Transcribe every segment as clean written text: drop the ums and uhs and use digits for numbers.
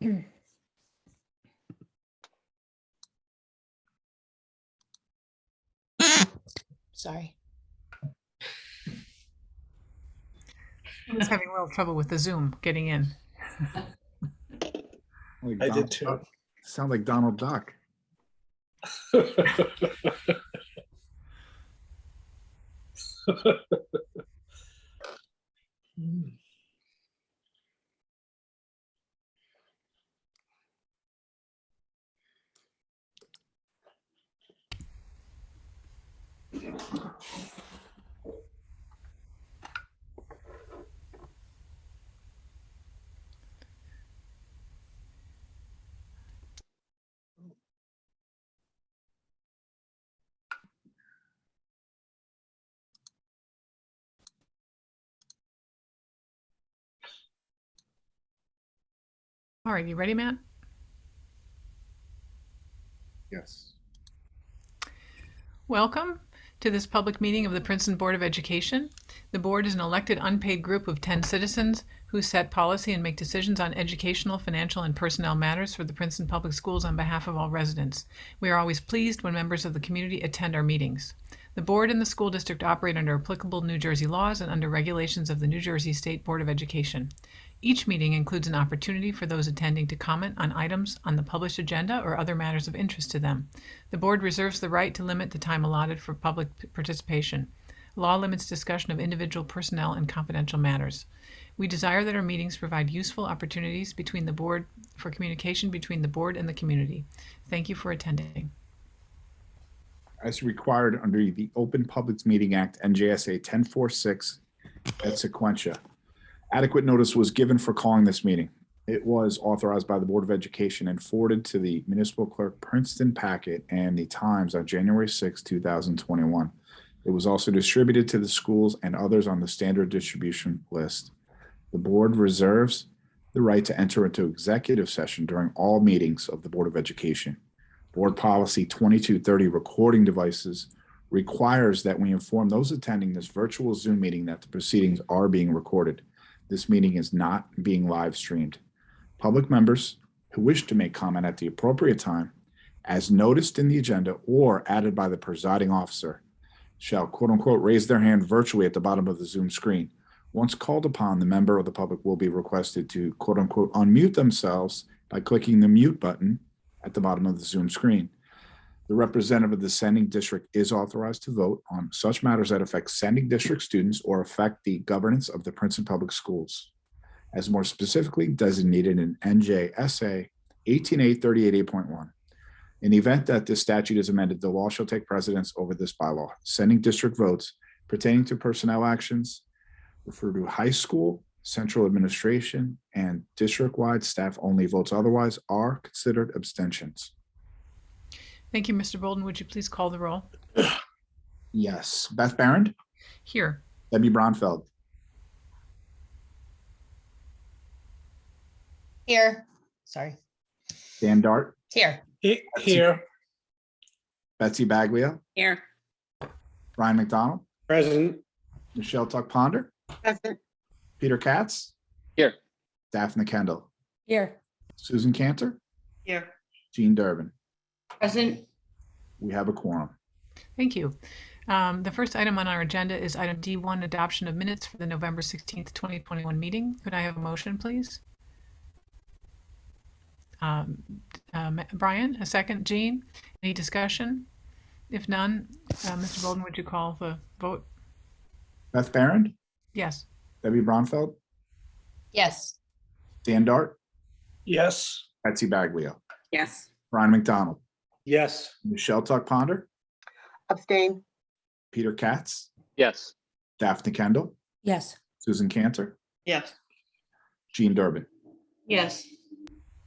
Sorry. I was having a little trouble with the Zoom getting in. Like I Donald did too. Duck. Sound like Donald Duck. All right, you ready, Matt? Yes. Welcome to this public meeting of the Princeton Board of Education. The board is an elected unpaid group of 10 citizens who set policy and make decisions on educational, financial, and personnel matters for the Princeton Public Schools on behalf of all residents. We are always pleased when members of the community attend our meetings. The board and the school district operate under applicable New Jersey laws and under regulations of the New Jersey State Board of Education. Each meeting includes an opportunity for those attending to comment on items on the published agenda or other matters of interest to them. The board reserves the right to limit the time allotted for public participation. Law limits discussion of individual personnel and confidential matters. We desire that our meetings provide useful opportunities between the board for communication between the board and the community. Thank you for attending. As required under the Open Public Meeting Act, NJSA 1046 et sequentia. Adequate notice was given for calling this meeting. It was authorized by the Board of Education and forwarded to the municipal clerk Princeton Packet and the Times on January 6, 2021. It was also distributed to the schools and others on the standard distribution list. The board reserves the right to enter into executive session during all meetings of the Board of Education. Board Policy 2230 recording devices requires that we inform those attending this virtual Zoom meeting that the proceedings are being recorded. This meeting is not being live streamed. Public members who wish to make comment at the appropriate time, as noticed in the agenda or added by the presiding officer, shall quote unquote raise their hand virtually at the bottom of the Zoom screen. Once called upon, the member of the public will be requested to quote unquote unmute themselves by clicking the mute button at the bottom of the Zoom screen. The representative of the sending district is authorized to vote on such matters that affect sending district students or affect the governance of the Princeton Public Schools, as more specifically designated in NJSA 18838.8.1. In the event that this statute is amended, the law shall take precedence over this bylaw. Sending district votes pertaining to personnel actions refer to high school, central administration, and district-wide staff only. Votes otherwise are considered abstentions. Thank you, Mr. Bolden. Would you please call the roll? Yes. Beth Barron, Here. Debbie Bronfeld, Here. Sorry. Dan Dart, Here. Here, Betsy Baglio, Here. Brian McDonald, present. Michelle Tuck Ponder, Present. Peter Katz, Here. Daphne Kendall, Here. Susan Cantor, Here. Jean Durbin. Present. We have a quorum. Thank you. The first item on our agenda is item D1, adoption of minutes for the November 16th, 2021 meeting. Could I have a motion, please? Brian, a second. Jean, any discussion? If none, Mr. Bolden, would you call the vote? Beth Barron, Yes. Debbie Bronfeld, Yes. Dan Dart, Yes. Betsy Baglio, Yes. Brian McDonald, Yes. Michelle Tuck Ponder, Abstain. Peter Katz, Yes. Daphne Kendall, Yes. Susan Cantor, Yes. Jean Durbin. Yes.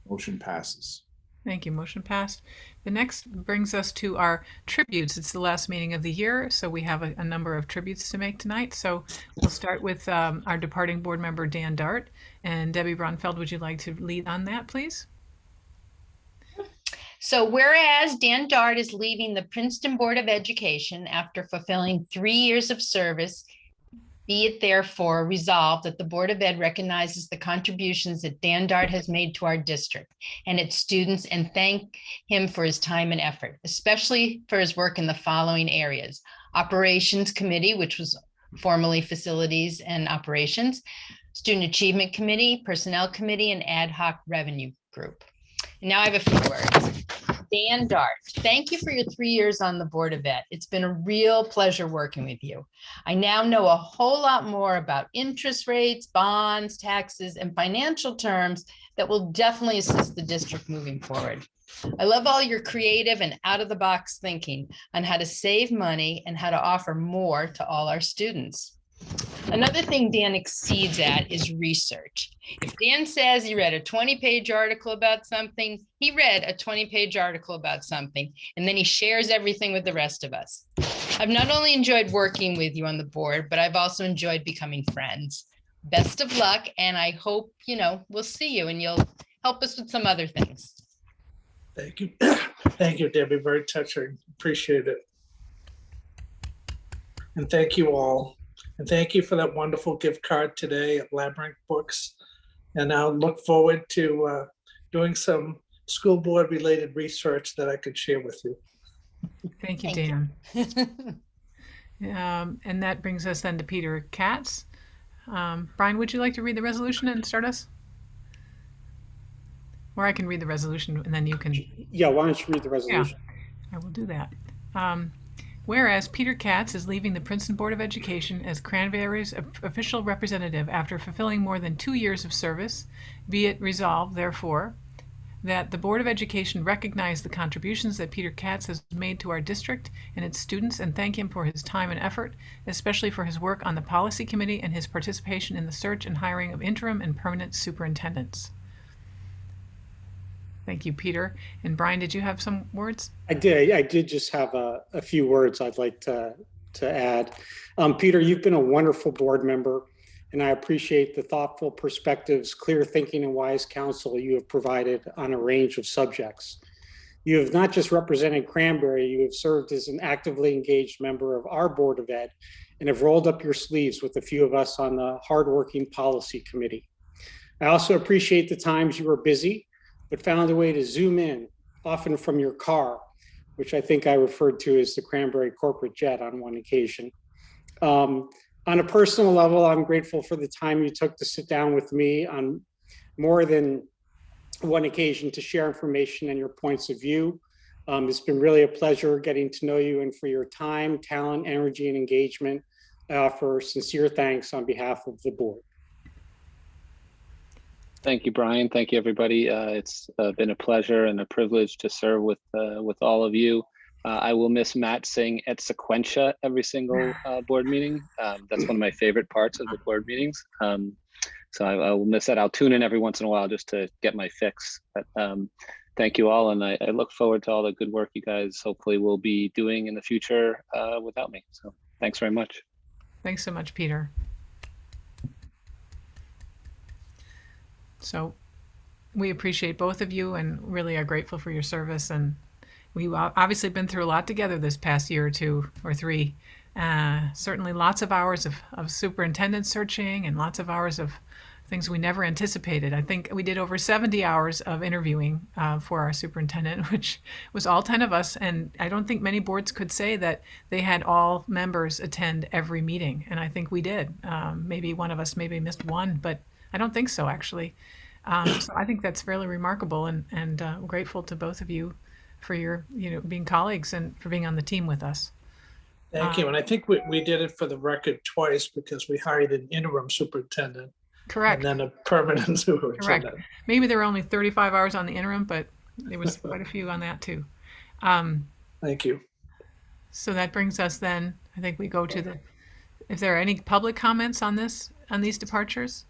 Motion passes. Thank you. Motion passed. The next brings us to our tributes. It's the last meeting of the year, so we have a number of tributes to make tonight. So we'll start with our departing board member, Dan Dart. And Debbie Bronfeld, would you like to lead on that, please? So whereas Dan Dart is leaving the Princeton Board of Education after fulfilling 3 years of service, Be it therefore resolved that the Board of Ed recognizes the contributions that Dan Dart has made to our district and its students and thank him for his time and effort, especially for his work in the following areas: Operations Committee, which was formerly Facilities and Operations, Student Achievement Committee, Personnel Committee, and Ad Hoc Revenue Group. And now I have a few words. Dan Dart, thank you for your 3 years on the Board of Ed. It's been a real pleasure working with you. I now know a whole lot more about interest rates, bonds, taxes, and financial terms that will definitely assist the district moving forward. I love all your creative and out-of-the-box thinking on how to save money and how to offer more to all our students. Another thing Dan exceeds at is research. If Dan says he read a 20-page article about something, he read a 20-page article about something, and then he shares everything with the rest of us. I've not only enjoyed working with you on the board, but I've also enjoyed becoming friends. Best of luck, and I hope, we'll see you and you'll help us with some other things. Thank you. Thank you, Debbie. Very touching. Appreciate it. And thank you all. And thank you for that wonderful gift card today of Labyrinth Books. And I'll look forward to doing some school board related research that I could share with you. Thank you, Thank Dan. And that brings us then to Peter Katz. Brian, would you like to read the resolution and start us? Or I can read the resolution and then you can. Yeah, why don't you read the resolution? I will do that. Whereas Peter Katz is leaving the Princeton Board of Education as Cranberry's official representative after fulfilling more than 2 years of service, be it resolved, therefore, that the Board of Education recognize the contributions that Peter Katz has made to our district and its students and thank him for his time and effort, especially for his work on the policy committee and his participation in the search and hiring of interim and permanent superintendents. Thank you, Peter. And Brian, did you have some words? I did just have a few words I'd like to add. Peter, you've been a wonderful board member, and I appreciate the thoughtful perspectives, clear thinking, and wise counsel you have provided on a range of subjects. You have not just represented Cranberry, you have served as an actively engaged member of our Board of Ed and have rolled up your sleeves with a few of us on the hardworking policy committee. I also appreciate the times you were busy, but found a way to zoom in, often from your car, which I think I referred to as the Cranberry corporate jet on one occasion. On a personal level, I'm grateful for the time you took to sit down with me on more than one occasion to share information and your points of view. It's been really a pleasure getting to know you, and for your time, talent, energy, and engagement, I offer sincere thanks on behalf of the board. Thank you, Brian. Thank you, everybody. It's been a pleasure and a privilege to serve with all of you. I will miss Matt saying "et sequentia" every single board meeting. That's one of my favorite parts of the board meetings. So I will miss that. I'll tune in every once in a while just to get my fix. But thank you all, and I look forward to all the good work you guys hopefully will be doing in the future without me. So thanks very much. Thanks so much, Peter. So we appreciate both of you and really are grateful for your service. And we've obviously been through a lot together this past year or two or three. Certainly lots of hours of superintendent searching and lots of hours of things we never anticipated. I think we did over 70 hours of interviewing for our superintendent, which was all 10 of us. And I don't think many boards could say that they had all members attend every meeting. And I think we did. Maybe one of us maybe missed one, but I don't think so, actually. So I think that's fairly remarkable, and we're grateful to both of you for your, being colleagues and for being on the team with us. Thank you. And I think we did it for the record twice because we hired an interim superintendent. Correct. And then a permanent superintendent. Correct. Maybe there were only 35 hours on the interim, but there was quite a few on that too. Thank you. So that brings us then, I think we go to if there are any public comments on these departures?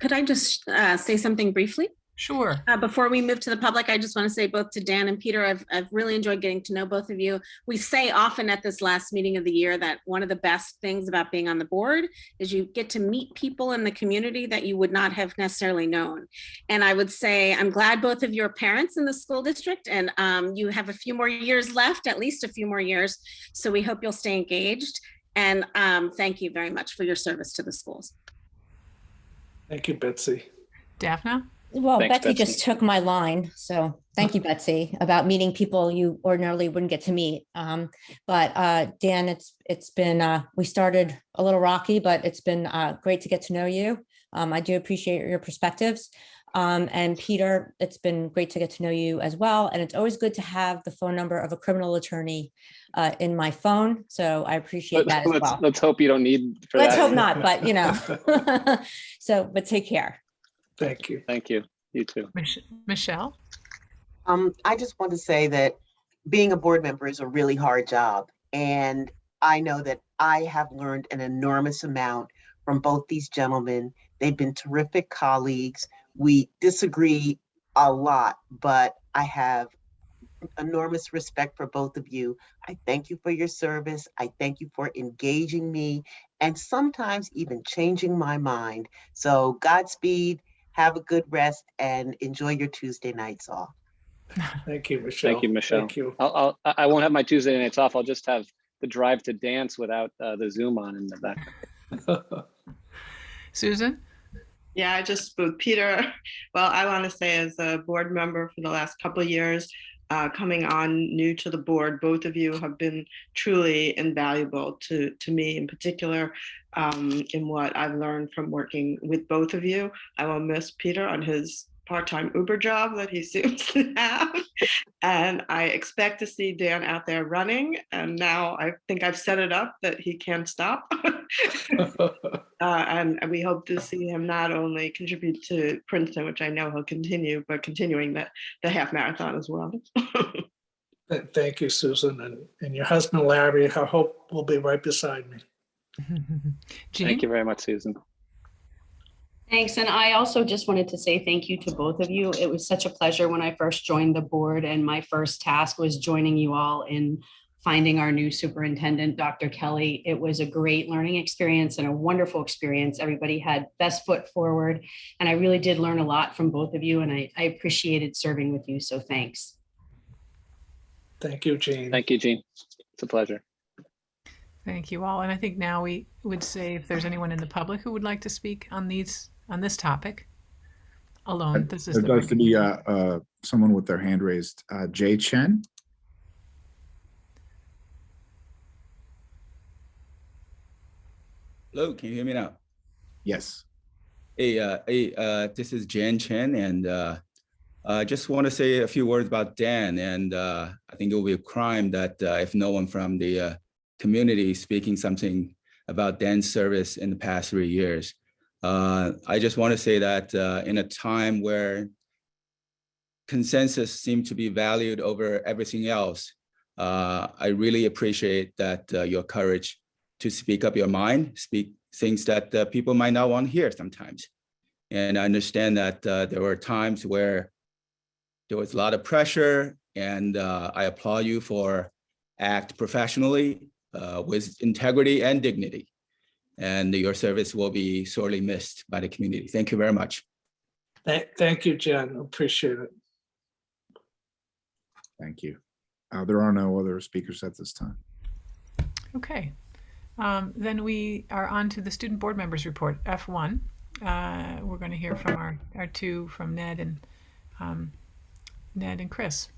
Could I just say something briefly? Sure. Before we move to the public, I just want to say both to Dan and Peter, I've really enjoyed getting to know both of you. We say often at this last meeting of the year that one of the best things about being on the board is you get to meet people in the community that you would not have necessarily known. And I would say I'm glad both of you are parents in the school district, and you have a few more years left, at least a few more years. So we hope you'll stay engaged. And thank you very much for your service to the schools. Thank you, Betsy. Daphne? Well, Thanks, Betsy just Betsy. took my line. So thank you, Betsy, about meeting people you ordinarily wouldn't get to meet. But Dan, it's been, we started a little rocky, but it's been great to get to know you. I do appreciate your perspectives. And Peter, it's been great to get to know you as well. And it's always good to have the phone number of a criminal attorney in my phone. So I appreciate that as well. Let's hope you don't need for Let's that. hope not, but you know. But take care. Thank you. Thank you. You too. Michelle? I just want to say that being a board member is a really hard job. And I know that I have learned an enormous amount from both these gentlemen. They've been terrific colleagues. We disagree a lot, but I have enormous respect for both of you. I thank you for your service. I thank you for engaging me and sometimes even changing my mind. So Godspeed, have a good rest, and enjoy your Tuesday nights off. Thank you, Michelle. Thank you, Michelle. Thank you. I won't have my Tuesday nights off. I'll just have the drive to dance without the Zoom on in the back. Susan? Yeah, I just with Peter. Well, I want to say as a board member for the last couple of years, coming on new to the board, both of you have been truly invaluable to me in particular in what I've learned from working with both of you. I will miss Peter on his part-time Uber job that he seems to have. And I expect to see Dan out there running. And now I think I've set it up that he can't stop. And we hope to see him not only contribute to Princeton, which I know he'll continue, but continuing the half marathon as well. Thank you, Susan. And your husband, Larry, I hope will be right beside me. Jean? Thank you very much, Susan. Thanks. And I also just wanted to say thank you to both of you. It was such a pleasure when I first joined the board, and my first task was joining you all in finding our new superintendent, Dr. Kelly. It was a great learning experience and a wonderful experience. Everybody had best foot forward, and I really did learn a lot from both of you, and I appreciated serving with you. So thanks. Thank you, Jean. Thank you, Jean. It's a pleasure. Thank you all. And I think now we would say if there's anyone in the public who would like to speak on this topic alone, this is There'd like to be someone with their hand raised. Jay Chen. Hello, can you hear me now? Yes. Hey, this is Jan Chen, and I just want to say a few words about Dan. And I think it will be a crime that if no one from the community speaking something about Dan's service in the past 3 years. I just want to say that in a time where consensus seems to be valued over everything else, I really appreciate that your courage to speak up your mind, speak things that people might not want to hear sometimes. And I understand that there were times where there was a lot of pressure, and I applaud you for act professionally with integrity and dignity. And your service will be sorely missed by the community. Thank you very much. Thank you, Jen. Appreciate it. Thank you. There are no other speakers at this time. Okay. Then we are on to the student board members report, F1. We're going to hear from our two, from Ned and Chris.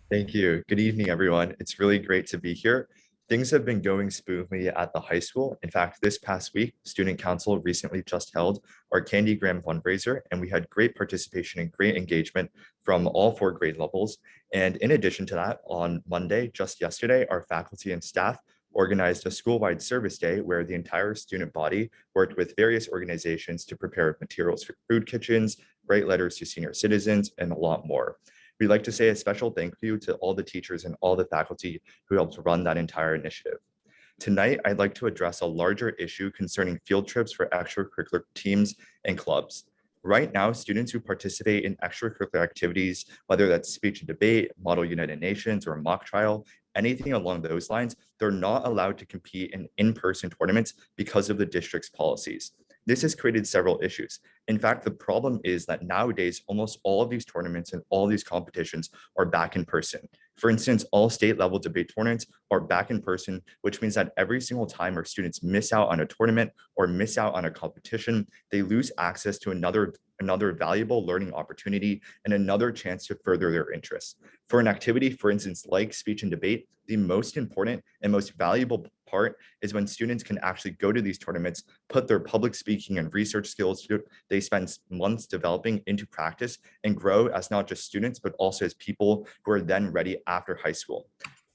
Thank you. Good evening, everyone. It's really great to be here. Things have been going smoothly at the high school. In fact, this past week, Student Council recently just held our Candy Graham fundraiser, and we had great participation and great engagement from all 4 grade levels. And in addition to that, on Monday, just yesterday, our faculty and staff organized a school-wide service day where the entire student body worked with various organizations to prepare materials for food kitchens, write letters to senior citizens, and a lot more. We'd like to say a special thank you to all the teachers and all the faculty who helped run that entire initiative. Tonight, I'd like to address a larger issue concerning field trips for extracurricular teams and clubs. Right now, students who participate in extracurricular activities, whether that's speech and debate, Model United Nations, or mock trial, anything along those lines, they're not allowed to compete in in-person tournaments because of the district's policies. This has created several issues. In fact, the problem is that nowadays, almost all of these tournaments and all these competitions are back in person. For instance, all state level debate tournaments are back in person, which means that every single time our students miss out on a tournament or miss out on a competition, they lose access to another valuable learning opportunity and another chance to further their interests. For an activity, for instance, like speech and debate, the most important and most valuable part is when students can actually go to these tournaments, put their public speaking and research skills they spend months developing into practice, and grow as not just students, but also as people who are then ready after high school.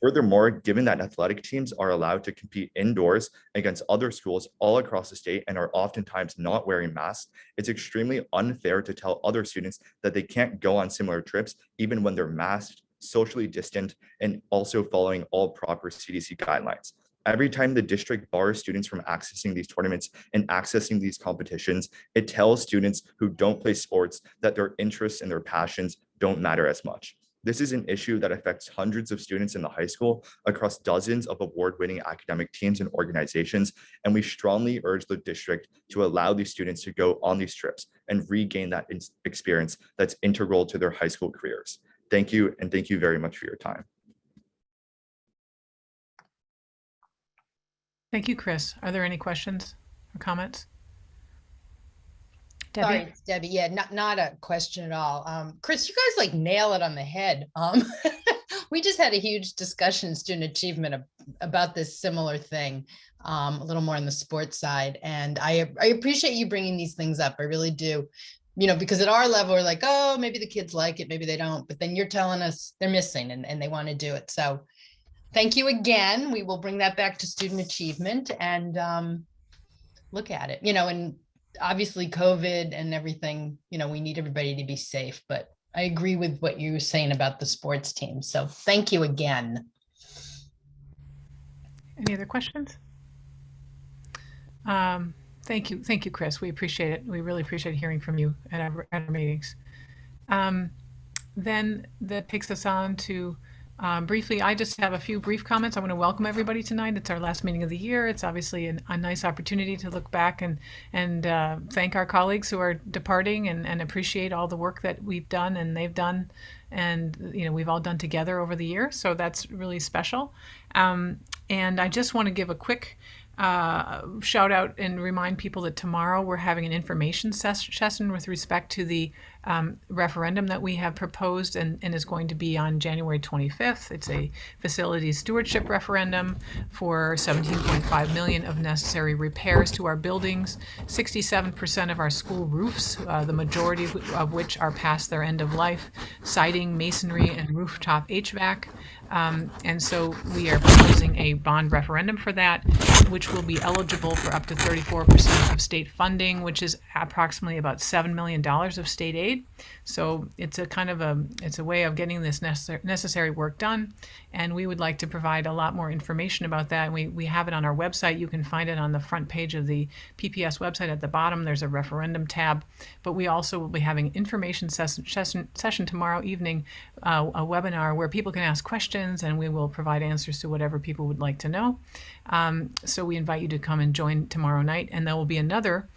Furthermore, given that athletic teams are allowed to compete indoors against other schools all across the state and are oftentimes not wearing masks, it's extremely unfair to tell other students that they can't go on similar trips, even when they're masked, socially distant, and also following all proper CDC guidelines. Every time the district bars students from accessing these tournaments and accessing these competitions, it tells students who don't play sports that their interests and their passions don't matter as much. This is an issue that affects hundreds of students in the high school across dozens of award-winning academic teams and organizations, and we strongly urge the district to allow these students to go on these trips and regain that experience that's integral to their high school careers. Thank you, and thank you very much for your time. Thank you, Chris. Are there any questions or comments? Debbie? Sorry, it's Debbie. Yeah, not a question at all. Chris, you guys like nail it on the head. We just had a huge discussion in student achievement about this similar thing, a little more on the sports side. And I appreciate you bringing these things up. I really do. You know, because at our level, we're like, oh, maybe the kids like it, maybe they don't. But then you're telling us they're missing and they want to do it. So thank you again. We will bring that back to student achievement and look at it, you know, and obviously COVID and everything, you know, we need everybody to be safe, but I agree with what you were saying about the sports team. So thank you again. Any other questions? Thank you, Chris. We appreciate it. We really appreciate hearing from you at our meetings. Then that takes us on to briefly, I just have a few brief comments. I want to welcome everybody tonight. It's our last meeting of the year. It's obviously a nice opportunity to look back and thank our colleagues who are departing and appreciate all the work that we've done and they've done and, you know, we've all done together over the year. So that's really special. And I just want to give a quick shout out and remind people that tomorrow we're having an information session with respect to the referendum that we have proposed and is going to be on January 25th. It's a facilities stewardship referendum for $17.5 million of necessary repairs to our buildings, 67% of our school roofs, the majority of which are past their end of life, siding, masonry, and rooftop HVAC. And so we are proposing a bond referendum for that, which will be eligible for up to 34% of state funding, which is approximately about $7 million of state aid. So it's a kind of it's a way of getting this necessary work done. And we would like to provide a lot more information about that. And we have it on our website. You can find it on the front page of the PPS website. At the bottom, there's a referendum tab. But we also will be having an information session tomorrow evening, a webinar where people can ask questions and we will provide answers to whatever people would like to know. So we invite you to come and join tomorrow night. And there will be another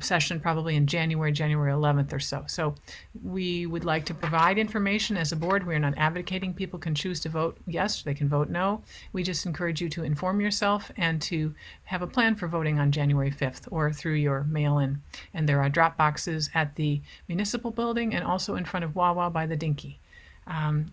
session probably in January 11th or so. So we would like to provide information as a board. We're not advocating people can choose to vote yes, they can vote no. We just encourage you to inform yourself and to have a plan for voting on January 5th or through your mail-in. And there are drop boxes at the municipal building and also in front of Wawa by the Dinky.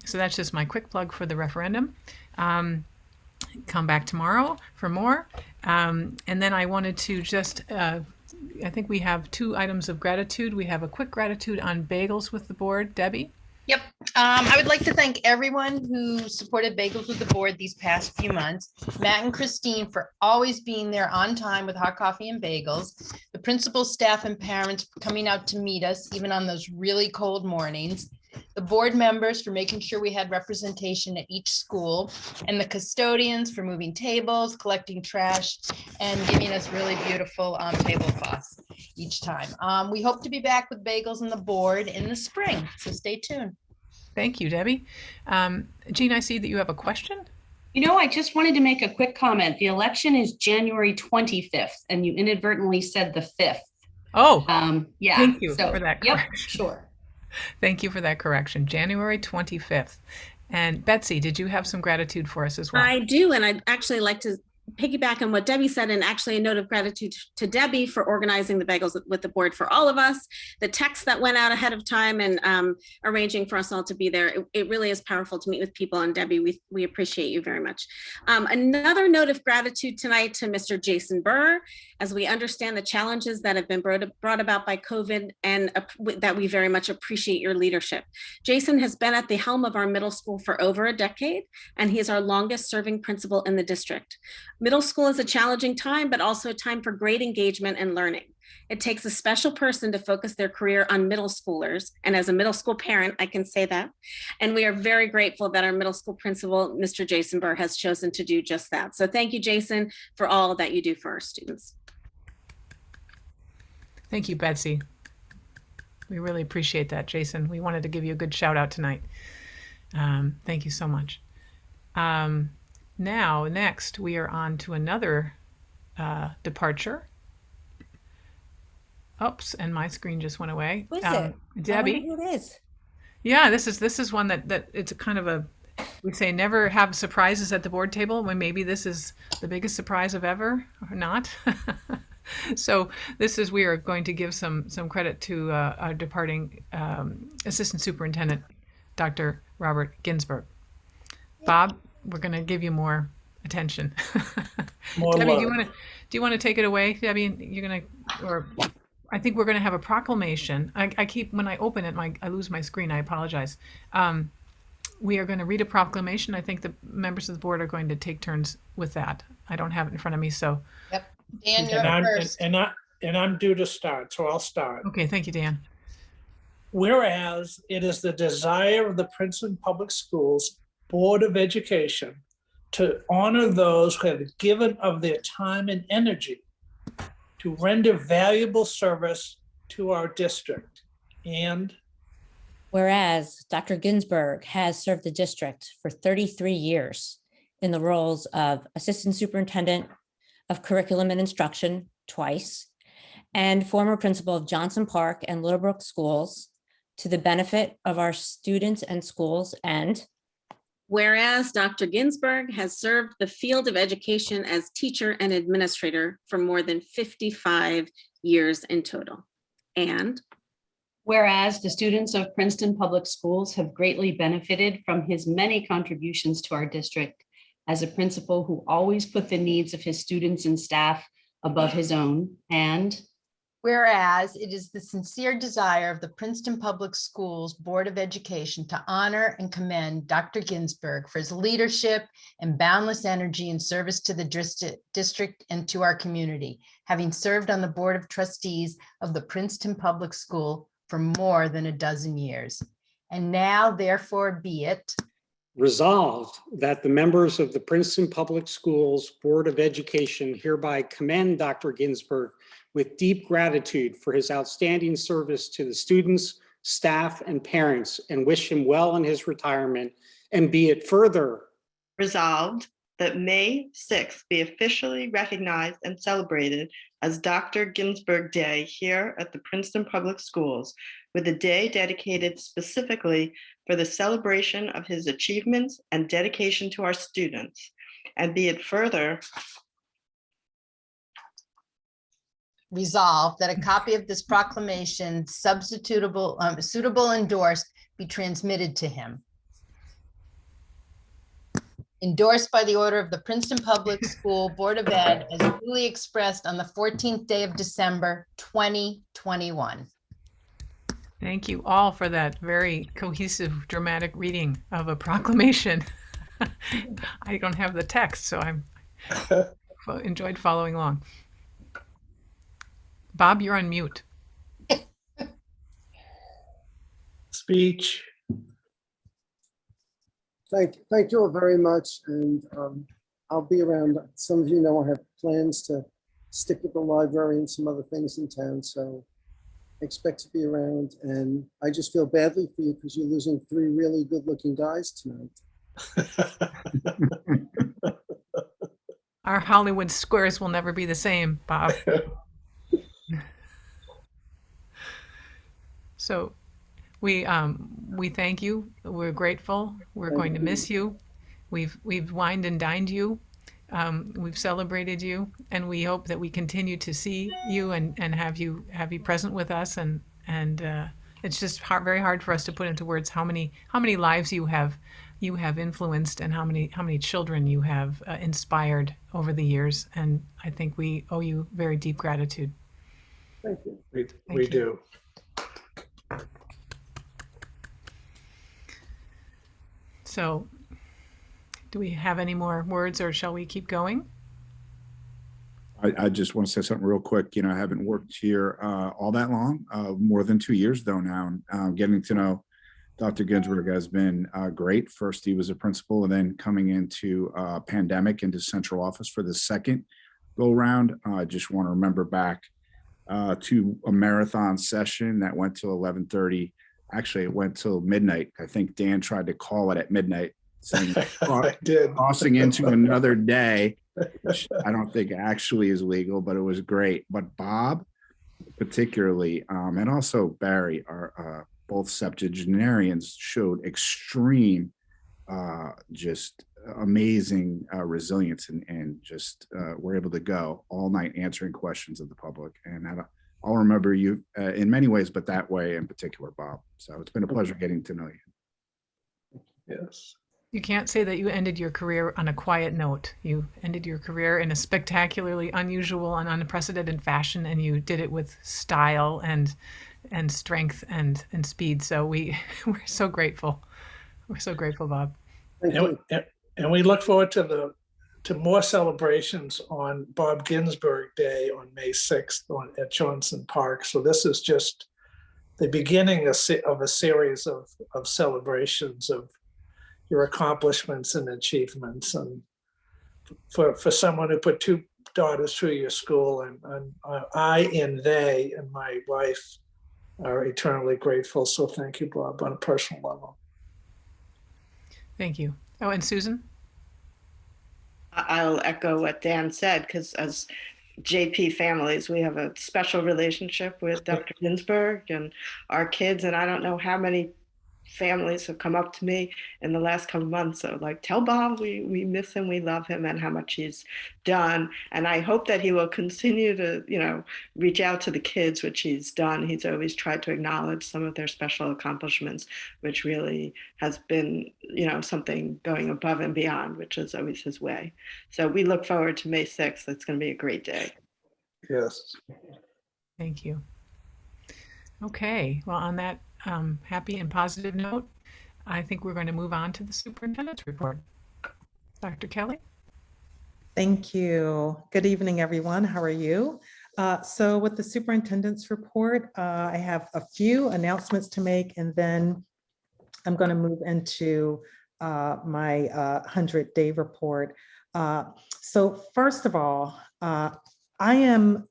So that's just my quick plug for the referendum. Come back tomorrow for more. And then I wanted to just, I think we have 2 items of gratitude. We have a quick gratitude on bagels with the board. Debbie? Yep. I would like to thank everyone who supported Bagels with the Board these past few months. Matt and Christine for always being there on time with hot coffee and bagels. The principal, staff, and parents for coming out to meet us, even on those really cold mornings. The board members for making sure we had representation at each school, and the custodians for moving tables, collecting trash, and giving us really beautiful tablecloths each time. We hope to be back with Bagels and the Board in the spring, so stay tuned. Thank you, Debbie. Jean, I see that you have a question. You know, I just wanted to make a quick comment. The election is January 25th, and you inadvertently said the 5th. Oh, yeah. Thank you for that correction. Yep, sure. Thank you for that correction. January 25th. And Betsy, did you have some gratitude for us as well? I do, and I'd actually like to piggyback on what Debbie said, and actually a note of gratitude to Debbie for organizing the bagels with the board for all of us, the text that went out ahead of time and arranging for us all to be there. It really is powerful to meet with people, and Debbie, we appreciate you very much. Another note of gratitude tonight to Mr. Jason Burr, as we understand the challenges that have been brought about by COVID, and that we very much appreciate your leadership. Jason has been at the helm of our middle school for over a decade, and he is our longest serving principal in the district. Middle school is a challenging time, but also a time for great engagement and learning. It takes a special person to focus their career on middle schoolers. And as a middle school parent, I can say that. And we are very grateful that our middle school principal, Mr. Jason Burr, has chosen to do just that. So thank you, Jason, for all that you do for our students. Thank you, Betsy. We really appreciate that, Jason. We wanted to give you a good shout out tonight. Thank you so much. Now, next, we are on to another departure. Oops, and my screen just went away. Who is it? Debbie. Who it is? Yeah, this is one that it's a kind of a, we say never have surprises at the board table, when maybe this is the biggest surprise of ever, or not. So we are going to give some credit to our departing Assistant Superintendent, Dr. Robert Ginsburg. Bob, we're going to give you more attention. Debbie, do you want to take it away? Debbie, you're going to, or I think we're going to have a proclamation. I keep, when I open it, I lose my screen. I apologize. We are going to read a proclamation. I think the members of the board are going to take turns with that. I don't have it in front of me, so. Yep. Dan, you're first. And I'm due to start, so I'll start. Okay, thank you, Dan. Whereas it is the desire of the Princeton Public Schools Board of Education to honor those who have given of their time and energy to render valuable service to our district. And whereas Dr. Ginsburg has served the district for 33 years in the roles of Assistant Superintendent of Curriculum and Instruction twice, and former principal of Johnson Park and Littlebrook schools, to the benefit of our students and schools. And whereas Dr. Ginsburg has served the field of education as teacher and administrator for more than 55 years in total. And whereas the students of Princeton Public Schools have greatly benefited from his many contributions to our district as a principal who always put the needs of his students and staff above his own. And whereas it is the sincere desire of the Princeton Public Schools Board of Education to honor and commend Dr. Ginsburg for his leadership and boundless energy in service to the district and to our community, having served on the Board of Trustees of the Princeton Public School for more than a dozen years. And now, therefore, be it resolved that the members of the Princeton Public Schools Board of Education hereby commend Dr. Ginsburg with deep gratitude for his outstanding service to the students, staff, and parents, and wish him well in his retirement. And be it further resolved that May 6th be officially recognized and celebrated as Dr. Ginsburg Day here at the Princeton Public Schools, with a day dedicated specifically for the celebration of his achievements and dedication to our students. And be it further resolved that a copy of this proclamation suitable endorsed be transmitted to him. Endorsed by the order of the Princeton Public School Board of Ed as duly expressed on the 14th day of December, 2021. Thank you all for that very cohesive, dramatic reading of a proclamation. I don't have the text, so I'm enjoyed following along. Bob, you're on mute. Speech. Thank you all very much, and I'll be around. Some of you know I have plans to stick with the library and some other things in town, so I expect to be around. And I just feel badly for you because you're losing 3 really good-looking guys tonight. Our Hollywood squares will never be the same, Bob. So we we thank you. We're grateful. We're going to miss you. We've wined and dined you. We've celebrated you, and we hope that we continue to see you and have you present with us. And it's just very hard for us to put into words how many lives you have influenced and how many children you have inspired over the years. And I think we owe you very deep gratitude. Thank you. We do. So, do we have any more words, or shall we keep going? I just want to say something real quick. You know, I haven't worked here all that long, more than 2 years though now. Getting to know Dr. Ginsburg has been great. First, he was a principal, and then coming into pandemic into central office for the second go round. I just want to remember back to a marathon session that went till 11:30. Actually, it went till midnight. I think Dan tried to call it at midnight, saying I did. crossing into another day, which I don't think actually is legal, but it was great. But Bob, particularly, and also Barry, are both septuagenarians, showed extreme, just amazing resilience, and just were able to go all night answering questions of the public. And I'll remember you in many ways, but that way in particular, Bob. So it's been a pleasure getting to know you. Yes. You can't say that you ended your career on a quiet note. You ended your career in a spectacularly unusual and unprecedented fashion, and you did it with style and strength and speed. So we're so grateful. We're so grateful, Bob. And we look forward to more celebrations on Bob Ginsburg Day on May 6th at Johnson Park. So this is just the beginning of a series of celebrations of your accomplishments and achievements. And for someone who put two daughters through your school, and I and they and my wife are eternally grateful. So thank you, Bob, on a personal level. Thank you. Oh, and Susan? I'll echo what Dan said, because as JP families, we have a special relationship with Dr. Ginsburg and our kids. And I don't know how many families have come up to me in the last couple of months. So like, tell Bob we miss him, we love him, and how much he's done. And I hope that he will continue to, reach out to the kids, which he's done. He's always tried to acknowledge some of their special accomplishments, which really has been, something going above and beyond, which is always his way. So we look forward to May 6th. It's going to be a great day. Yes. Thank you. Okay. Well, on that happy and positive note, I think we're going to move on to the superintendent's report. Dr. Kelly? Thank you. Good evening, everyone. How are you? So with the superintendent's report, I have a few announcements to make, and then I'm going to move into my 100-day report. So first of all, I am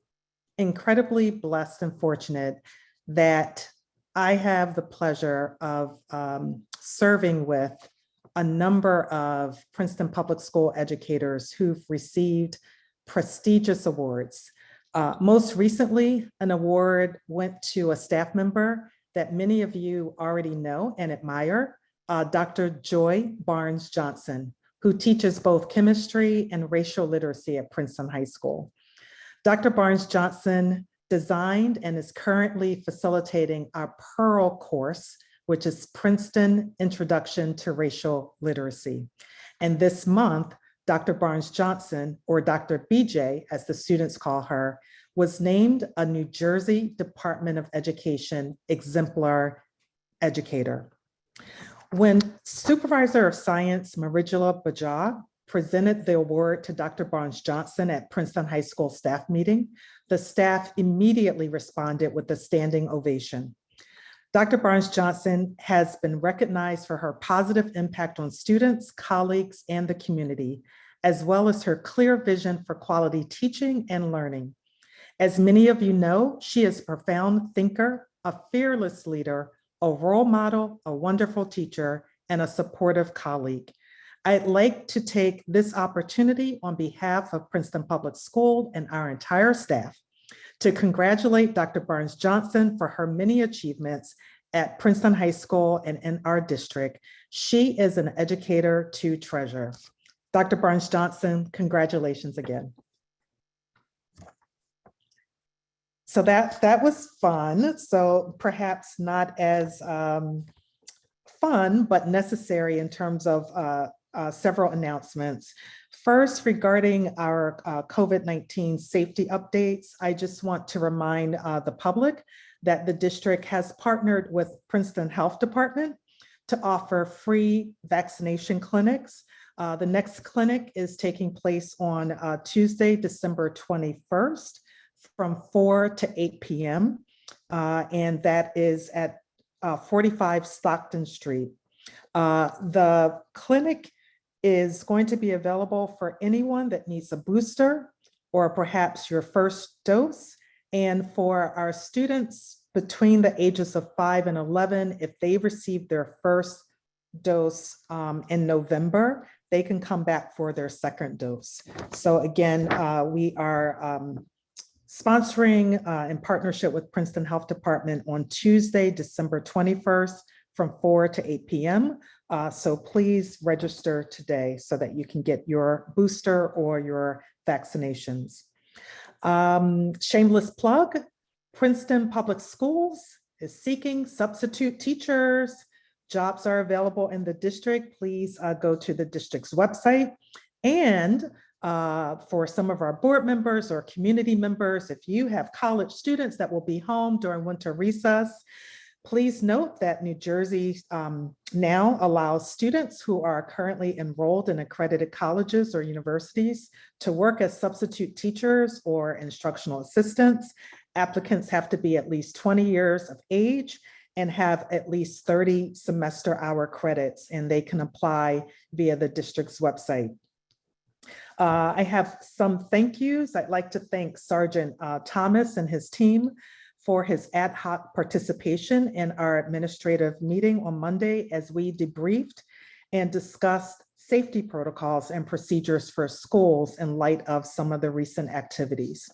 incredibly blessed and fortunate that I have the pleasure of serving with a number of Princeton Public School educators who've received prestigious awards. Most recently, an award went to a staff member that many of you already know and admire, Dr. Joy Barnes-Johnson, who teaches both chemistry and racial literacy at Princeton High School. Dr. Barnes-Johnson designed and is currently facilitating our Pearl course, which is Princeton Introduction to Racial Literacy. And this month, Dr. Barnes-Johnson, or Dr. BJ, as the students call her, was named a New Jersey Department of Education exemplar educator. When Supervisor of Science Marigela Bajaj presented the award to Dr. Barnes-Johnson at Princeton High School staff meeting, the staff immediately responded with a standing ovation. Dr. Barnes-Johnson has been recognized for her positive impact on students, colleagues, and the community, as well as her clear vision for quality teaching and learning. As many of you know, she is a profound thinker, a fearless leader, a role model, a wonderful teacher, and a supportive colleague. I'd like to take this opportunity on behalf of Princeton Public School and our entire staff to congratulate Dr. Barnes-Johnson for her many achievements at Princeton High School and in our district. She is an educator to treasure. Dr. Barnes-Johnson, congratulations again. So that was fun. So perhaps not as fun, but necessary in terms of several announcements. First, regarding our COVID-19 safety updates, I just want to remind the public that the district has partnered with Princeton Health Department to offer free vaccination clinics. The next clinic is taking place on Tuesday, December 21st from 4 to 8 p.m. And that is at 45 Stockton Street. The clinic is going to be available for anyone that needs a booster or perhaps your first dose. And for our students between the ages of 5 and 11, if they received their first dose in November, they can come back for their second dose. So again, we are sponsoring in partnership with Princeton Health Department on Tuesday, December 21st from 4 to 8 p.m. So please register today so that you can get your booster or your vaccinations. Shameless plug, Princeton Public Schools is seeking substitute teachers. Jobs are available in the district. Please go to the district's website. And for some of our board members or community members, if you have college students that will be home during winter recess, please note that New Jersey now allows students who are currently enrolled in accredited colleges or universities to work as substitute teachers or instructional assistants. Applicants have to be at least 20 years of age and have at least 30 semester hour credits, and they can apply via the district's website. I have some thank yous. I'd like to thank Sergeant Thomas and his team for his ad hoc participation in our administrative meeting on Monday as we debriefed and discussed safety protocols and procedures for schools in light of some of the recent activities.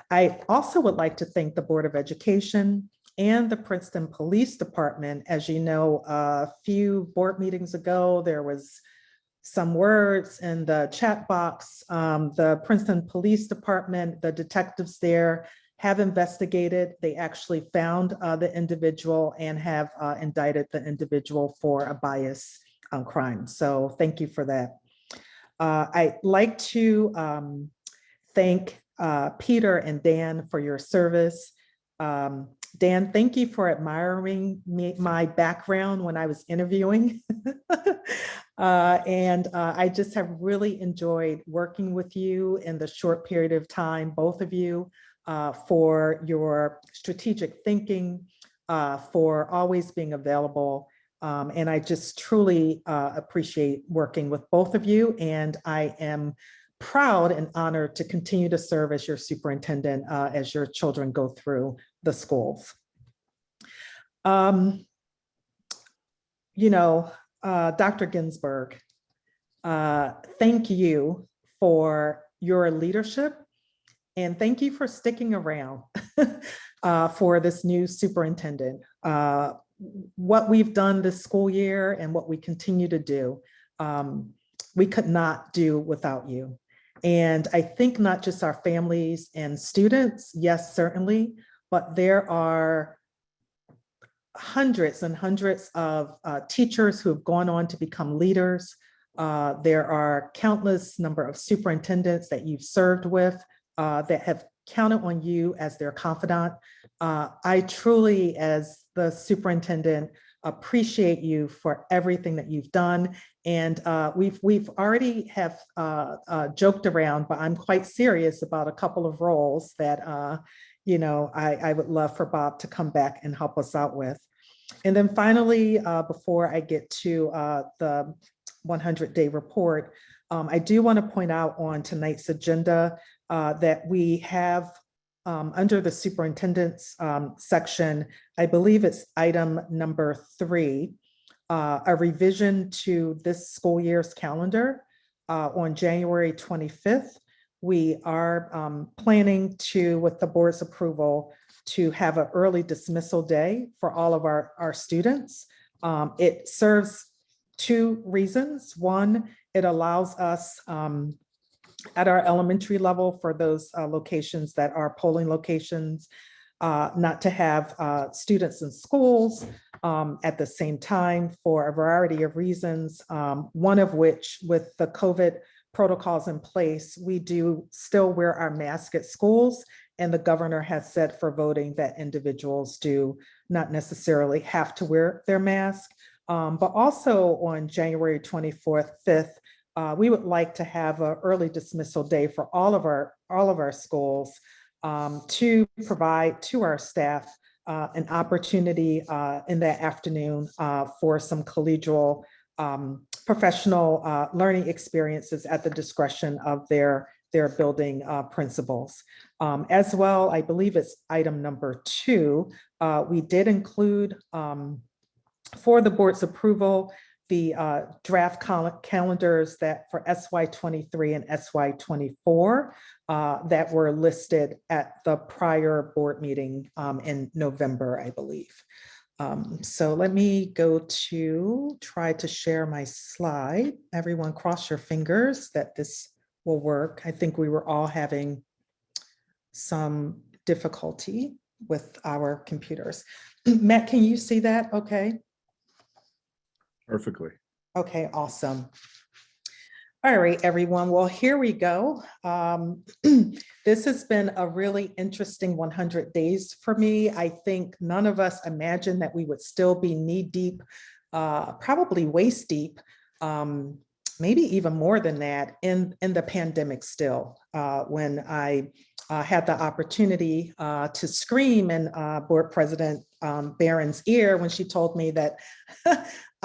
I also would like to thank the Board of Education and the Princeton Police Department. As you know, a few board meetings ago, there was some words in the chat box. The Princeton Police Department, the detectives there have investigated. They actually found the individual and have indicted the individual for a bias crime. So thank you for that. I'd like to thank Peter and Dan for your service. Dan, thank you for admiring my background when I was interviewing. And I just have really enjoyed working with you in the short period of time, both of you, for your strategic thinking, for always being available. And I just truly appreciate working with both of you. And I am proud and honored to continue to serve as your superintendent as your children go through the schools. You know, Dr. Ginsburg, thank you for your leadership and thank you for sticking around for this new superintendent. What we've done this school year and what we continue to do, we could not do without you. And I think not just our families and students, yes, certainly, but there are hundreds and hundreds of teachers who have gone on to become leaders. There are countless number of superintendents that you've served with that have counted on you as their confidant. I truly, as the superintendent, appreciate you for everything that you've done. And we've already have joked around, but I'm quite serious about a couple of roles that you know, I would love for Bob to come back and help us out with. And then finally, before I get to the 100-day report, I do want to point out on tonight's agenda that we have under the superintendent's section, I believe it's item number 3, a revision to this school year's calendar on January 25th. we are planning to, with the board's approval, to have an early dismissal day for all of our students. It serves two reasons. One, it allows us at our elementary level for those locations that are polling locations, not to have students in schools at the same time for a variety of reasons, one of which, with the COVID protocols in place, we do still wear our mask at schools, and the governor has said for voting that individuals do not necessarily have to wear their mask. But also on January 24th, 5th, we would like to have an early dismissal day for all of our schools to provide to our staff an opportunity in that afternoon for some collegial professional learning experiences at the discretion of their building principals. As well, I believe it's item number 2, we did include for the board's approval the draft calendars that for SY23 and SY24 that were listed at the prior board meeting in November, I believe. So let me go to try to share my slide. Everyone cross your fingers that this will work. I think we were all having some difficulty with our computers. Matt, can you see that okay? Perfectly. Okay, awesome. All right, everyone. Well, here we go. This has been a really interesting 100 days for me. I think none of us imagined that we would still be knee deep, probably waist deep, maybe even more than that in the pandemic still. When I had the opportunity to scream in Board President Barron's ear when she told me that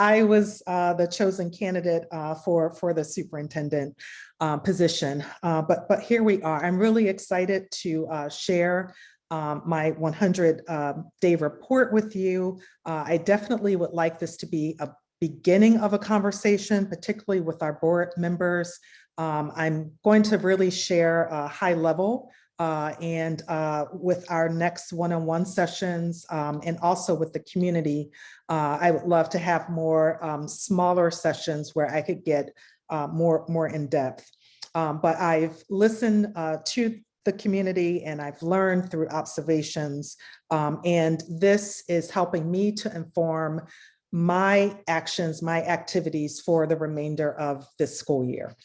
I was the chosen candidate for the superintendent position. But here we are. I'm really excited to share my 100-day report with you. I definitely would like this to be a beginning of a conversation, particularly with our board members. I'm going to really share a high level and with our next one-on-one sessions and also with the community. I would love to have more smaller sessions where I could get more in depth. But I've listened to the community and I've learned through observations, and this is helping me to inform my actions, my activities for the remainder of this school year.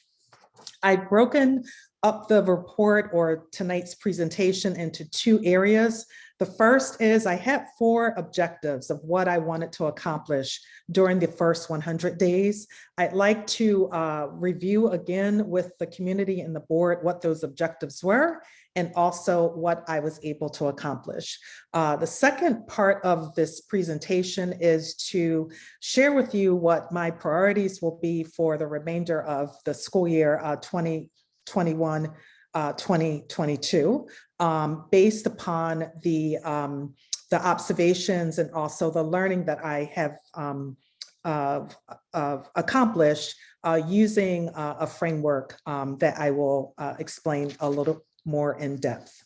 I've broken up the report or tonight's presentation into 2 areas. The first is I had 4 objectives of what I wanted to accomplish during the first 100 days. I'd like to review again with the community and the board what those objectives were and also what I was able to accomplish. The second part of this presentation is to share with you what my priorities will be for the remainder of the school year 2021, 2022, based upon the observations and also the learning that I have accomplished using a framework that I will explain a little more in depth.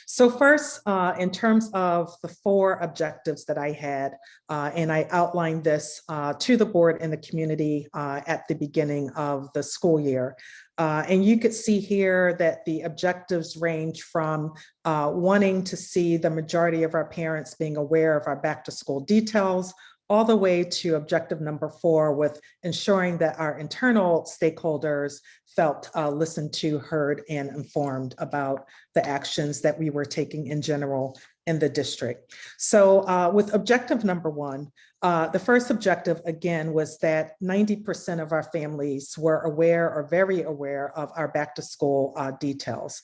So first, in terms of the 4 objectives that I had, and I outlined this to the board and the community at the beginning of the school year. And you could see here that the objectives range from wanting to see the majority of our parents being aware of our back to school details, all the way to objective number 4 with ensuring that our internal stakeholders felt listened to, heard, and informed about the actions that we were taking in general in the district. So with objective number 1, the first objective, again, was that 90% of our families were aware or very aware of our back to school details.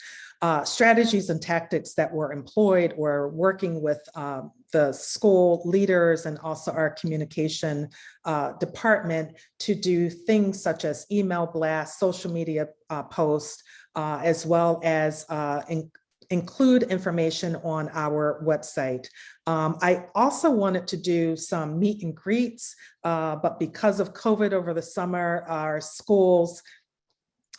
Strategies and tactics that were employed were working with the school leaders and also our communication department to do things such as email blasts, social media posts, as well as include information on our website. I also wanted to do some meet and greets, but because of COVID over the summer, our schools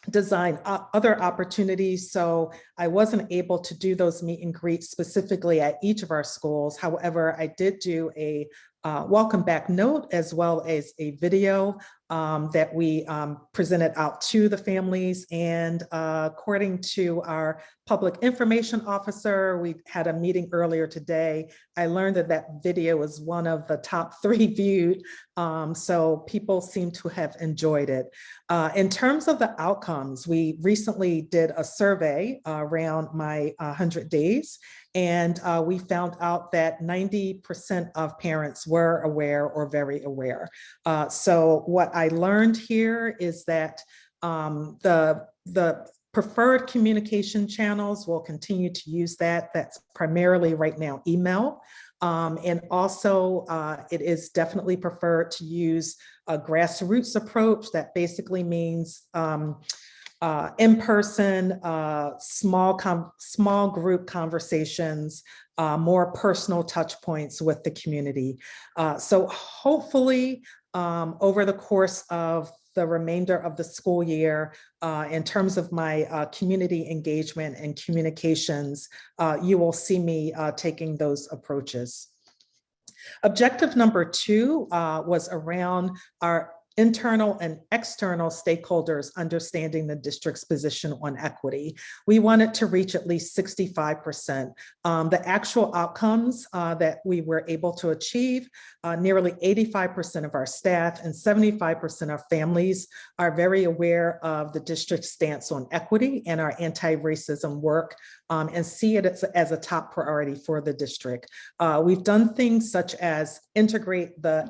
design other opportunities. So I wasn't able to do those meet and greets specifically at each of our schools. However, I did do a welcome back note as well as a video that we presented out to the families. And according to our public information officer, we had a meeting earlier today. I learned that that video was one of the top 3 viewed. So people seem to have enjoyed it. In terms of the outcomes, we recently did a survey around my 100 days. And we found out that 90% of parents were aware or very aware. So what I learned here is that the preferred communication channels will continue to use that. That's primarily right now email. And also it is definitely preferred to use a grassroots approach. That basically means in-person, small group conversations, more personal touch points with the community. So hopefully over the course of the remainder of the school year, in terms of my community engagement and communications, you will see me taking those approaches. Objective number 2 was around our internal and external stakeholders understanding the district's position on equity. We wanted to reach at least 65%. The actual outcomes that we were able to achieve, nearly 85% of our staff and 75% of families are very aware of the district's stance on equity and our anti-racism work and see it as a top priority for the district. We've done things such as integrate the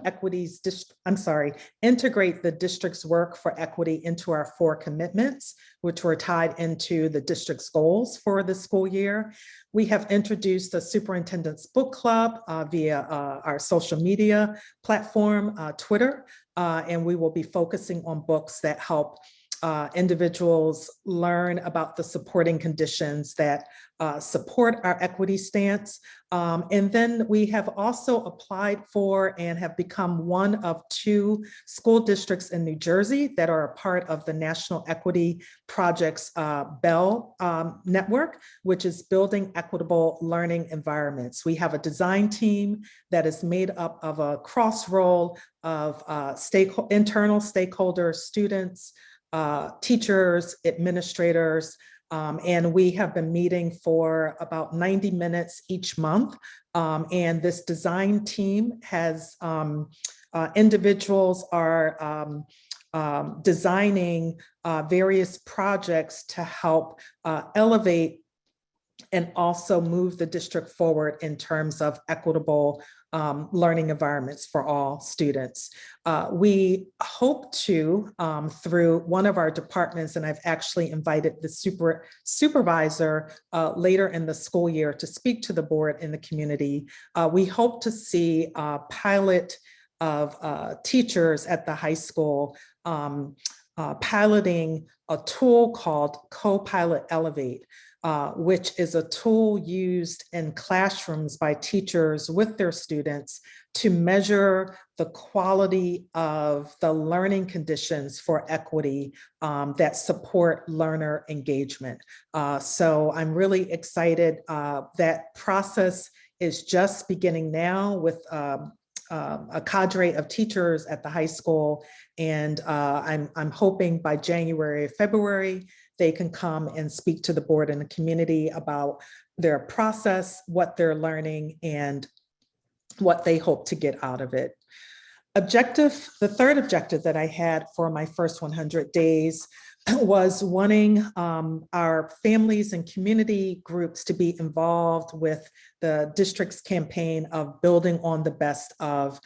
district's work for equity into our 4 commitments, which were tied into the district's goals for the school year. We have introduced the Superintendent's Book Club via our social media platform, Twitter, and we will be focusing on books that help individuals learn about the supporting conditions that support our equity stance. And then we have also applied for and have become one of 2 school districts in New Jersey that are a part of the National Equity Project's BELL network, which is Building Equitable Learning Environments. We have a design team that is made up of a cross-roll of internal stakeholders, students, teachers, administrators, and we have been meeting for about 90 minutes each month. And this design team has individuals are designing various projects to help elevate and also move the district forward in terms of equitable learning environments for all students. We hope to, through one of our departments, and I've actually invited the supervisor later in the school year to speak to the board in the community. We hope to see a pilot of teachers at the high school piloting a tool called Co-Pilot Elevate, which is a tool used in classrooms by teachers with their students to measure the quality of the learning conditions for equity that support learner engagement. So I'm really excited. That process is just beginning now with a cadre of teachers at the high school. And I'm hoping by January, February, they can come and speak to the board and the community about their process, what they're learning, and what they hope to get out of it. The third objective that I had for my first 100 days was wanting our families and community groups to be involved with the district's campaign of building on the best of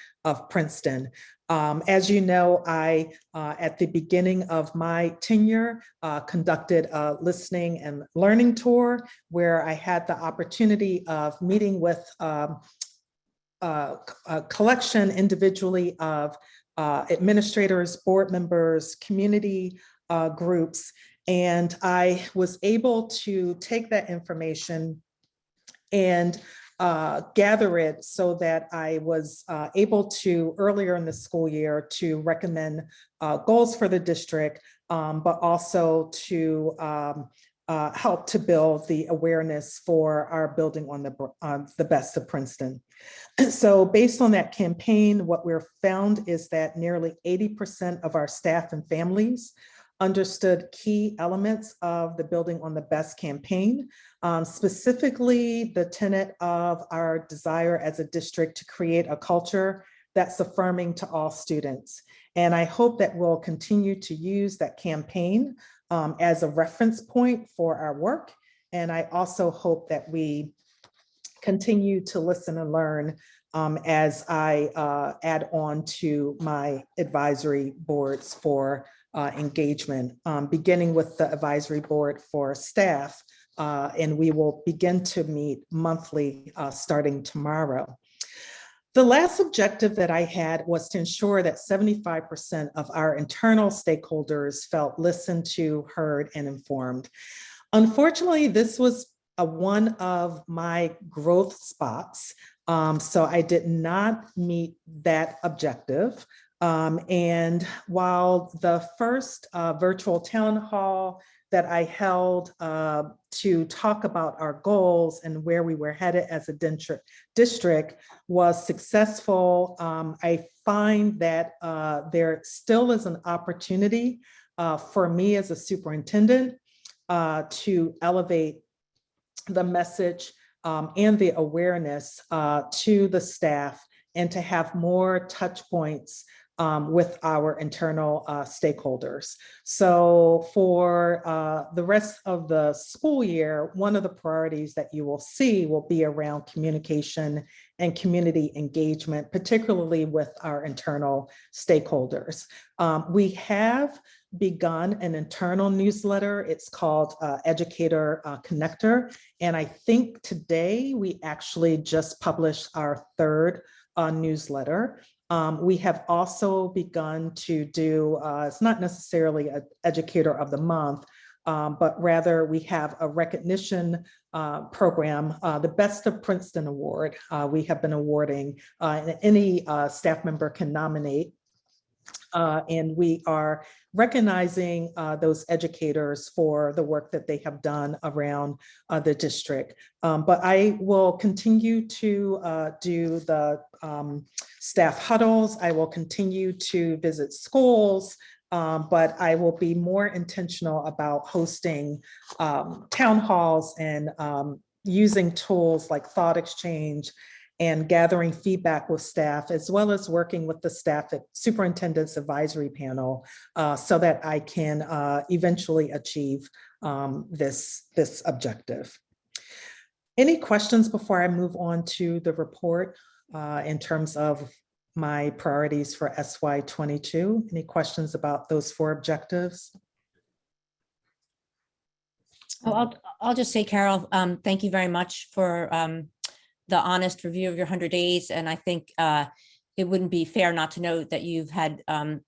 Princeton. As you know, I, at the beginning of my tenure, conducted a listening and learning tour where I had the opportunity of meeting with a collection individually of administrators, board members, community groups, and I was able to take that information and gather it so that I was able to, earlier in the school year, to recommend goals for the district, but also to help to build the awareness for our building on the best of Princeton. So based on that campaign, what we're found is that nearly 80% of our staff and families understood key elements of the Building on the Best campaign, specifically the tenet of our desire as a district to create a culture that's affirming to all students. And I hope that we'll continue to use that campaign as a reference point for our work. And I also hope that we continue to listen and learn as I add on to my advisory boards for engagement, beginning with the advisory board for staff. And we will begin to meet monthly starting tomorrow. The last objective that I had was to ensure that 75% of our internal stakeholders felt listened to, heard, and informed. Unfortunately, this was one of my growth spots. So I did not meet that objective. And while the first virtual town hall that I held to talk about our goals and where we were headed as a district was successful, I find that there still is an opportunity for me as a superintendent to elevate the message and the awareness to the staff and to have more touch points with our internal stakeholders. So for the rest of the school year, one of the priorities that you will see will be around communication and community engagement, particularly with our internal stakeholders. We have begun an internal newsletter. It's called Educator Connector. And I think today we actually just published our third newsletter. We have also begun to do, it's not necessarily an Educator of the Month, but rather we have a recognition program, the Best of Princeton Award. We have been awarding, and any staff member can nominate. And we are recognizing those educators for the work that they have done around the district. But I will continue to do the staff huddles. I will continue to visit schools, but I will be more intentional about hosting town halls and using tools like Thought Exchange and gathering feedback with staff, as well as working with the staff at Superintendent's Advisory Panel so that I can eventually achieve this objective. Any questions before I move on to the report in terms of my priorities for SY22? Any questions about those 4 objectives? Oh, I'll just say, Carol, thank you very much for the honest review of your 100 days. And I think it wouldn't be fair not to note that you've had a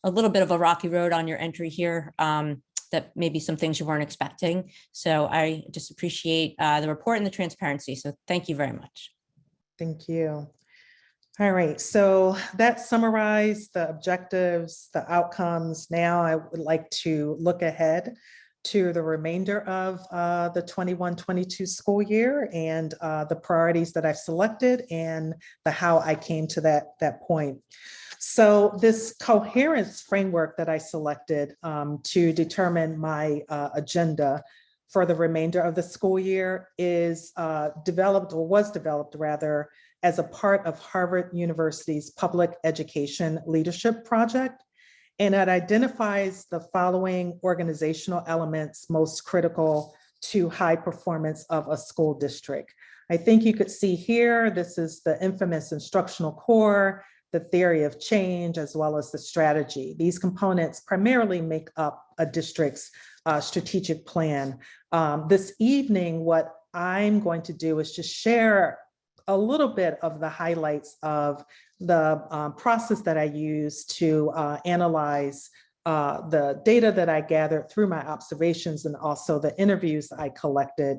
little bit of a rocky road on your entry here, that maybe some things you weren't expecting. So I just appreciate the report and the transparency. So thank you very much. Thank you. All right, so that summarized the objectives, the outcomes. Now I would like to look ahead to the remainder of the 21-22 school year and the priorities that I've selected and the how I came to that point. So this coherence framework that I selected to determine my agenda for the remainder of the school year is developed, or was developed rather, as a part of Harvard University's Public Education Leadership Project. And it identifies the following organizational elements most critical to high performance of a school district. I think you could see here, this is the infamous instructional core, the theory of change, as well as the strategy. These components primarily make up a district's strategic plan. This evening, what I'm going to do is just share a little bit of the highlights of the process that I use to analyze the data that I gathered through my observations and also the interviews I collected.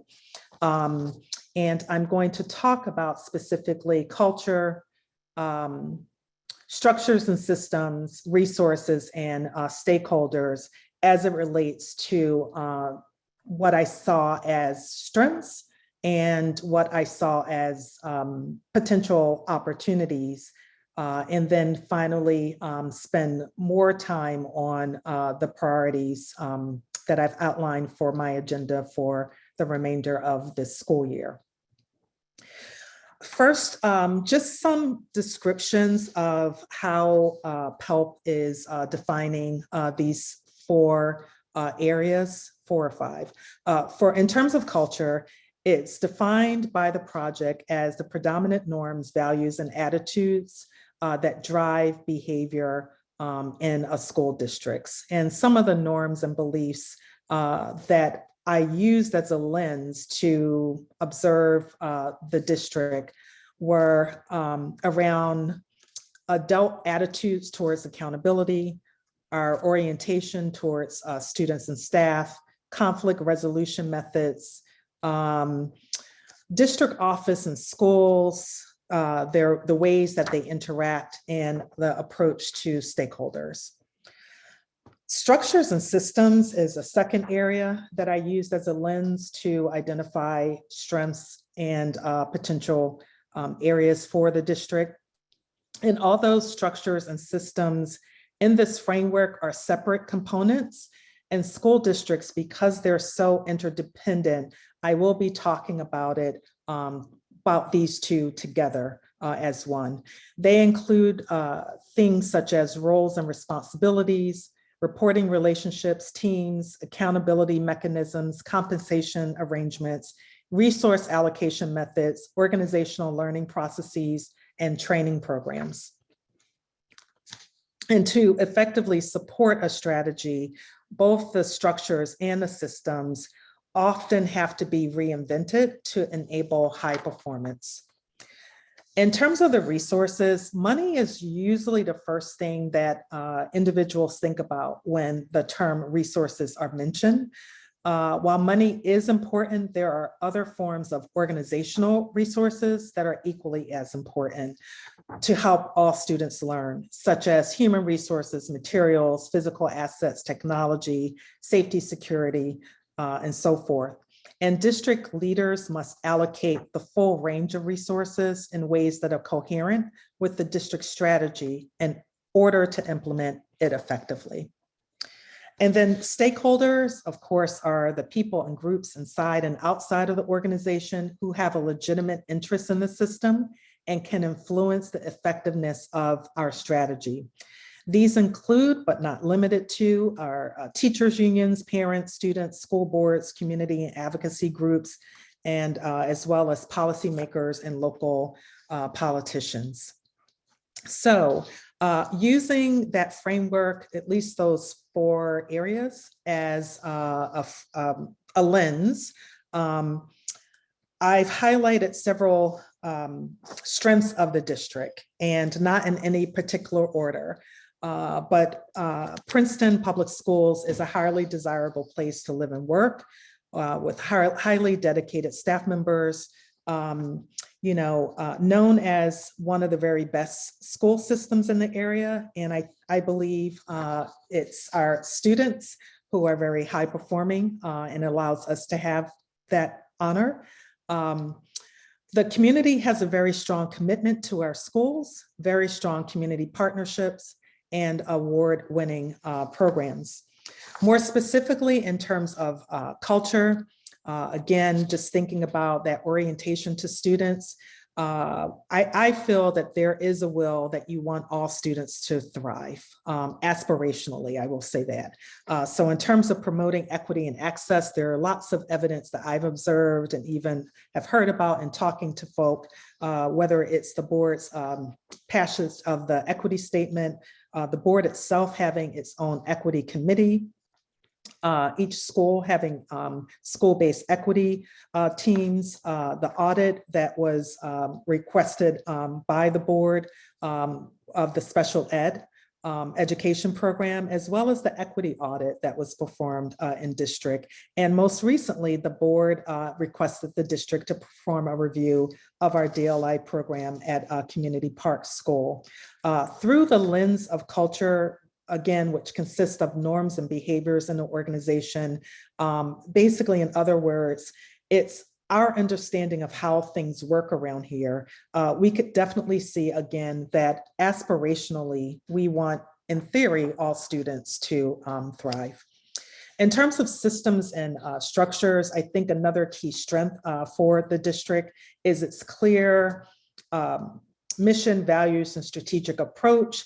And I'm going to talk about specifically culture, structures and systems, resources, and stakeholders, as it relates to what I saw as strengths and what I saw as potential opportunities. And then finally spend more time on the priorities that I've outlined for my agenda for the remainder of this school year. First, just some descriptions of how PELP is defining these 4 areas, 4 or 5. In terms of culture, it's defined by the project as the predominant norms, values, and attitudes that drive behavior in a school districts. And some of the norms and beliefs that I used as a lens to observe the district were around adult attitudes towards accountability, our orientation towards students and staff, conflict resolution methods, district office and schools, the ways that they interact, and the approach to stakeholders. Structures and systems is a second area that I used as a lens to identify strengths and potential areas for the district. And all those structures and systems in this framework are separate components, and school districts, because they're so interdependent, I will be talking about it, about these 2 together as one. They include things such as roles and responsibilities, reporting relationships, teams, accountability mechanisms, compensation arrangements, resource allocation methods, organizational learning processes, and training programs. And to effectively support a strategy, both the structures and the systems often have to be reinvented to enable high performance. In terms of the resources, money is usually the first thing that individuals think about when the term resources are mentioned. While money is important, there are other forms of organizational resources that are equally as important to help all students learn, such as human resources, materials, physical assets, technology, safety, security, and so forth. And district leaders must allocate the full range of resources in ways that are coherent with the district strategy in order to implement it effectively. And then stakeholders, of course, are the people and groups inside and outside of the organization who have a legitimate interest in the system and can influence the effectiveness of our strategy. These include, but not limited to, our teachers unions, parents, students, school boards, community and advocacy groups, and as well as policymakers and local politicians. So using that framework, at least those 4 areas as a lens, I've highlighted several strengths of the district, and not in any particular order. But Princeton Public Schools is a highly desirable place to live and work with highly dedicated staff members, known as one of the very best school systems in the area. And I believe it's our students who are very high performing and allows us to have that honor. The community has a very strong commitment to our schools, very strong community partnerships, and award-winning programs. More specifically, in terms of culture, again, just thinking about that orientation to students, I feel that there is a will that you want all students to thrive, aspirationally, I will say that. So in terms of promoting equity and access, there are lots of evidence that I've observed and even have heard about in talking to folk, whether it's the board's passage of the equity statement, the board itself having its own equity committee, each school having school-based equity teams, the audit that was requested by the board of the special ed education program, as well as the equity audit that was performed in district. And most recently, the board requested the district to perform a review of our DLI program at Community Park School. Through the lens of culture, again, which consists of norms and behaviors in the organization. Basically, in other words, it's our understanding of how things work around here. We could definitely see again that aspirationally, we want, in theory, all students to thrive. In terms of systems and structures, I think another key strength for the district is its clear mission, values, and strategic approach.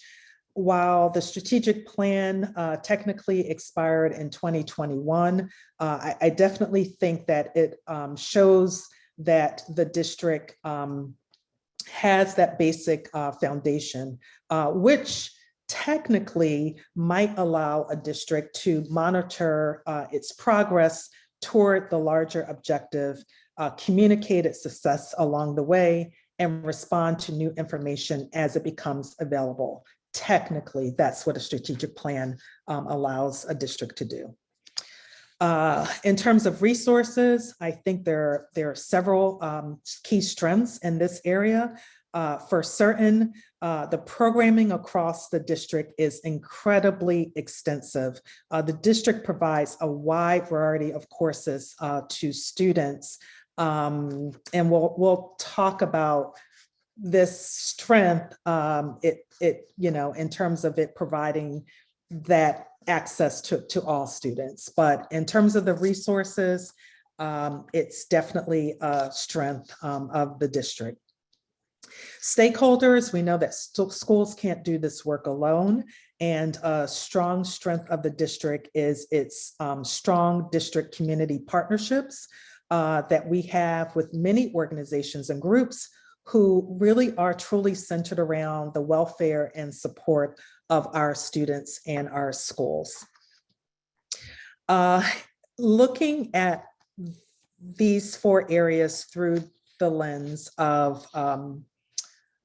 While the strategic plan technically expired in 2021, I definitely think that it shows that the district has that basic foundation, which technically might allow a district to monitor its progress toward the larger objective, communicate its success along the way, and respond to new information as it becomes available. Technically, that's what a strategic plan allows a district to do. In terms of resources, I think there are several key strengths in this area. For certain, the programming across the district is incredibly extensive. The district provides a wide variety of courses to students, and we'll talk about this strength, in terms of it providing that access to all students. But in terms of the resources, it's definitely a strength of the district. Stakeholders, we know that schools can't do this work alone, and a strong strength of the district is its strong district community partnerships that we have with many organizations and groups who really are truly centered around the welfare and support of our students and our schools. Looking at these 4 areas through the lens of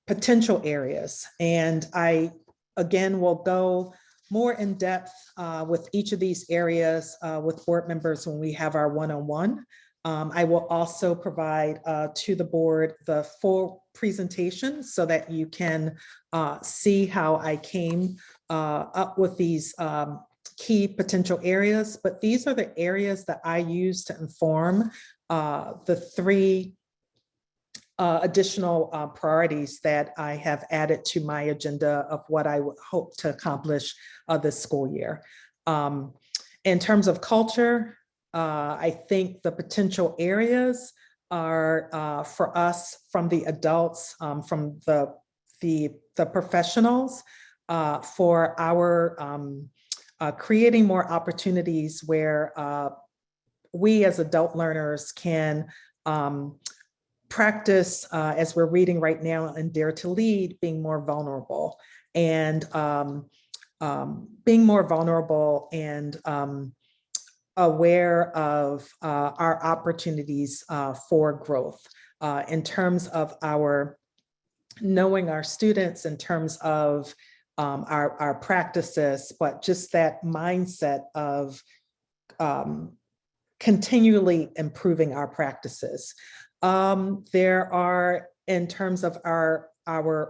potential areas, and I, again, will go more in depth with each of these areas with board members when we have our one-on-one. I will also provide to the board the full presentation so that you can see how I came up with these key potential areas. But these are the areas that I use to inform the 3 additional priorities that I have added to my agenda of what I would hope to accomplish this school year. In terms of culture, I think the potential areas are for us, from the adults, from the professionals, for our creating more opportunities where we as adult learners can practice, as we're reading right now in Dare to Lead, being more vulnerable and aware of our opportunities for growth in terms of our knowing our students, in terms of our practices, but just that mindset of continually improving our practices. There are, in terms of our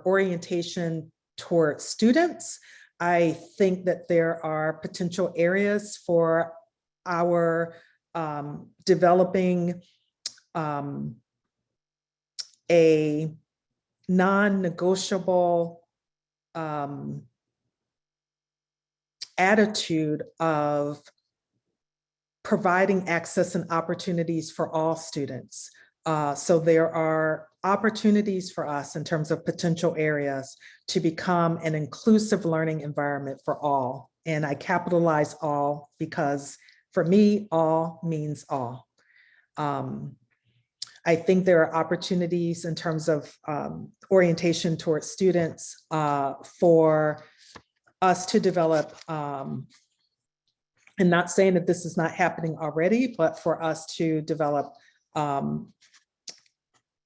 orientation towards students, I think that there are potential areas for our developing a non-negotiable attitude of providing access and opportunities for all students. So there are opportunities for us in terms of potential areas to become an inclusive learning environment for all. And I capitalize all because for me, all means all. I think there are opportunities in terms of orientation towards students for us to develop, and not saying that this is not happening already, but for us to develop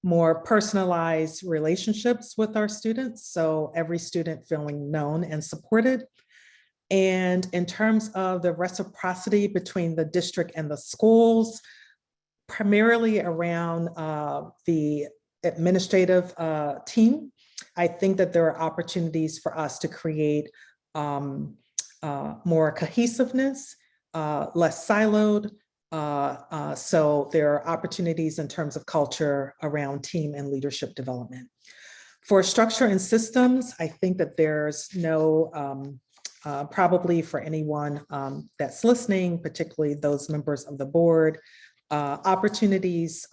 more personalized relationships with our students. So every student feeling known and supported. And in terms of the reciprocity between the district and the schools, primarily around the administrative team, I think that there are opportunities for us to create more cohesiveness, less siloed. So there are opportunities in terms of culture around team and leadership development. For structure and systems, I think that there's no, probably for anyone that's listening, particularly those members of the board, opportunities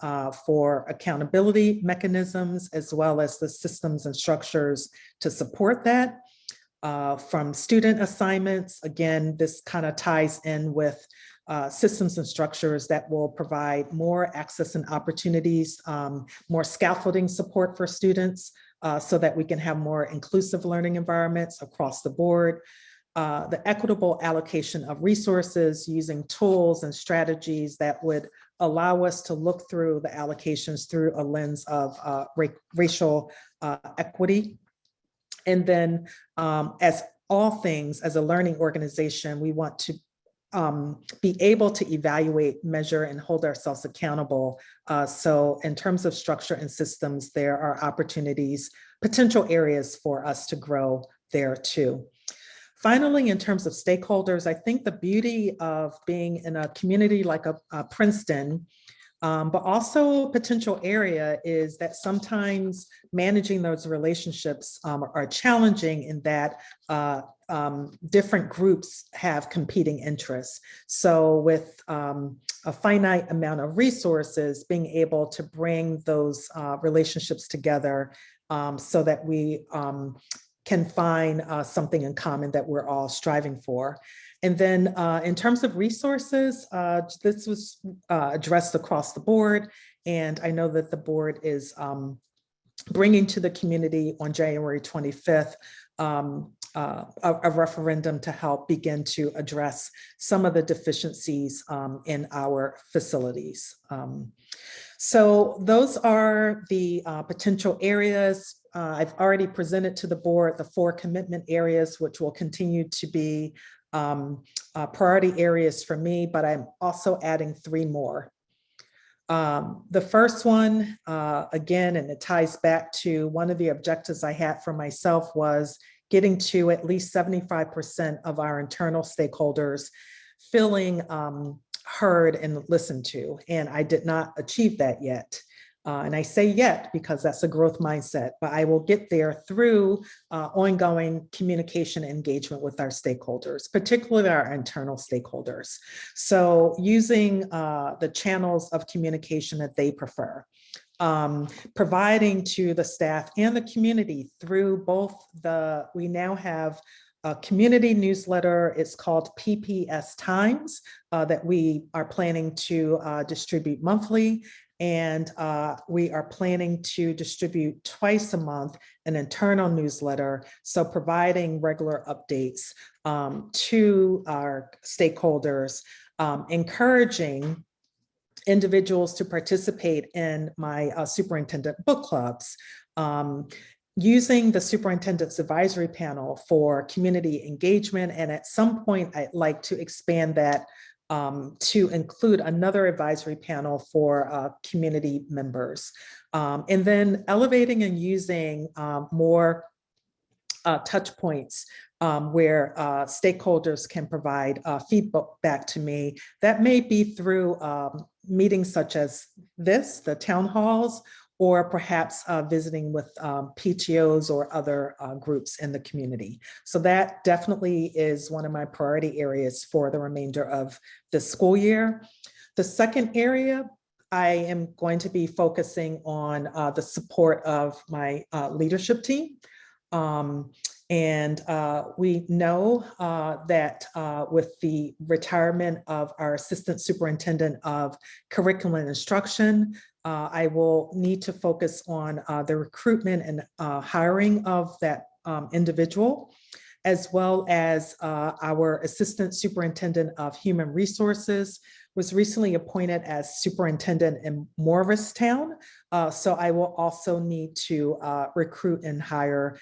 for accountability mechanisms, as well as the systems and structures to support that. From student assignments, again, this kind of ties in with systems and structures that will provide more access and opportunities, more scaffolding support for students so that we can have more inclusive learning environments across the board. The equitable allocation of resources using tools and strategies that would allow us to look through the allocations through a lens of racial equity. And then as all things, as a learning organization, we want to be able to evaluate, measure, and hold ourselves accountable. So in terms of structure and systems, there are opportunities, potential areas for us to grow there too. Finally, in terms of stakeholders, I think the beauty of being in a community like a Princeton, but also a potential area is that sometimes managing those relationships are challenging in that different groups have competing interests. So with a finite amount of resources, being able to bring those relationships together so that we can find something in common that we're all striving for. And then in terms of resources, this was addressed across the board. And I know that the board is bringing to the community on January 25th a referendum to help begin to address some of the deficiencies in our facilities. So those are the potential areas. I've already presented to the board the 4 commitment areas, which will continue to be priority areas for me, but I'm also adding 3 more. The first one, again, and it ties back to one of the objectives I had for myself, was getting to at least 75% of our internal stakeholders feeling heard and listened to. And I did not achieve that yet. And I say yet because that's a growth mindset, but I will get there through ongoing communication and engagement with our stakeholders, particularly our internal stakeholders. So using the channels of communication that they prefer, providing to the staff and the community through both we now have a community newsletter. It's called PPS Times that we are planning to distribute monthly. And we are planning to distribute twice a month an internal newsletter. So providing regular updates to our stakeholders, encouraging individuals to participate in my superintendent book clubs, using the superintendent's advisory panel for community engagement. And at some point, I'd like to expand that to include another advisory panel for community members. And then elevating and using more touch points where stakeholders can provide feedback back to me. That may be through meetings such as this, the town halls, or perhaps visiting with PTOs or other groups in the community. So that definitely is one of my priority areas for the remainder of the school year. The second area, I am going to be focusing on the support of my leadership team. And we know that with the retirement of our assistant superintendent of curriculum and instruction, I will need to focus on the recruitment and hiring of that individual, as well as our assistant superintendent of human resources was recently appointed as superintendent in Morristown. So I will also need to recruit and hire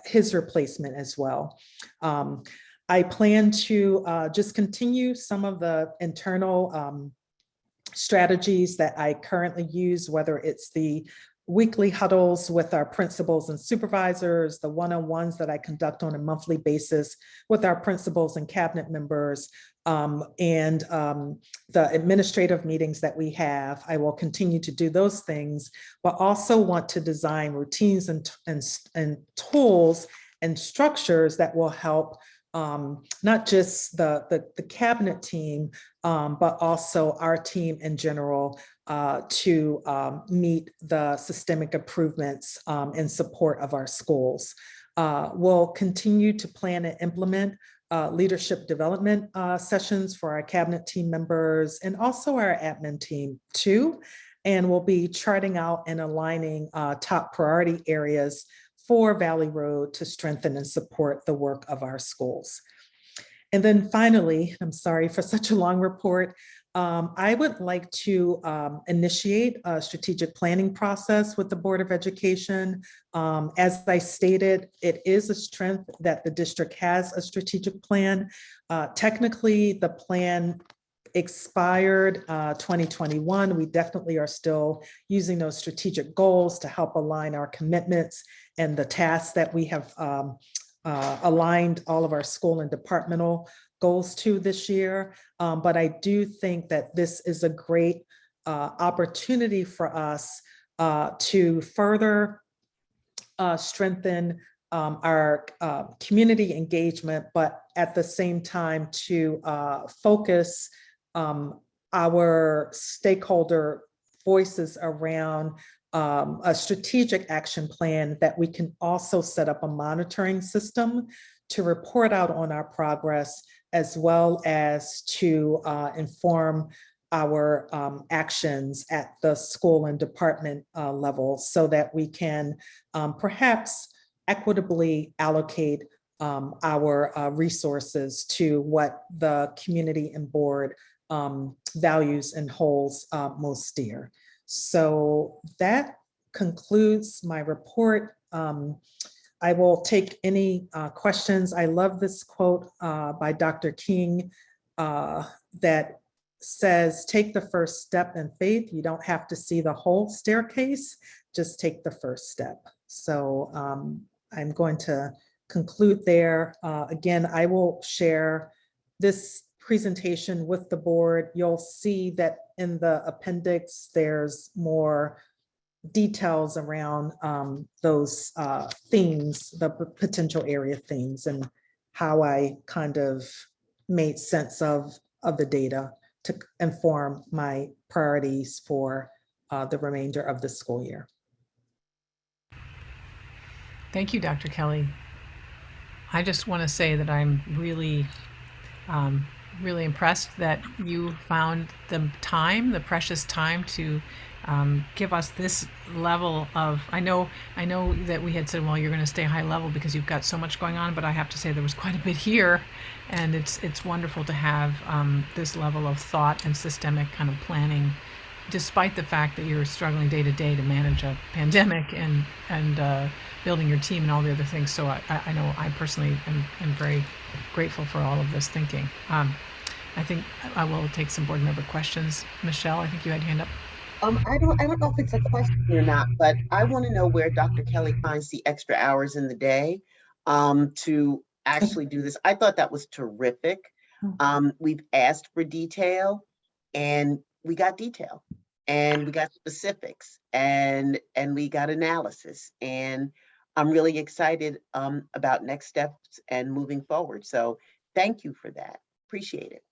his replacement as well. I plan to just continue some of the internal strategies that I currently use, whether it's the weekly huddles with our principals and supervisors, the one-on-ones that I conduct on a monthly basis with our principals and cabinet members, and the administrative meetings that we have. I will continue to do those things, but also want to design routines and tools and structures that will help not just the cabinet team, but also our team in general to meet the systemic improvements in support of our schools. We'll continue to plan and implement leadership development sessions for our cabinet team members and also our admin team too. And we'll be charting out and aligning top priority areas for Valley Road to strengthen and support the work of our schools. And then finally, I'm sorry for such a long report, I would like to initiate a strategic planning process with the Board of Education. As I stated, it is a strength that the district has a strategic plan. Technically, the plan expired 2021. We definitely are still using those strategic goals to help align our commitments and the tasks that we have aligned all of our school and departmental goals to this year. But I do think that this is a great opportunity for us to further strengthen our community engagement, but at the same time to focus our stakeholder voices around a strategic action plan that we can also set up a monitoring system to report out on our progress, as well as to inform our actions at the school and department level so that we can perhaps equitably allocate our resources to what the community and board values and holds most dear. So that concludes my report. I will take any questions. I love this quote by Dr. King that says, take the first step in faith. You don't have to see the whole staircase, just take the first step. So I'm going to conclude there. Again, I will share this presentation with the board. You'll see that in the appendix, there's more details around those themes, the potential area themes, and how I kind of made sense of the data to inform my priorities for the remainder of the school year. Thank you, Dr. Kelly. I just want to say that I'm really, really impressed that you found the time, the precious time to give us this level of, I know that we had said, well, you're going to stay high level because you've got so much going on, but I have to say there was quite a bit here, and it's wonderful to have this level of thought and systemic kind of planning, despite the fact that you're struggling day to day to manage a pandemic and building your team and all the other things. So I know I personally am very grateful for all of this thinking. I think I will take some board member questions. Michelle, I think you had your hand up. I don't know if it's a question or not, but I want to know where Dr. Kelly finds the extra hours in the day to actually do this. I thought that was terrific. We've asked for detail, and we got detail, and we got specifics, and we got analysis, and I'm really excited about next steps and moving forward. So thank you for that. Appreciate it.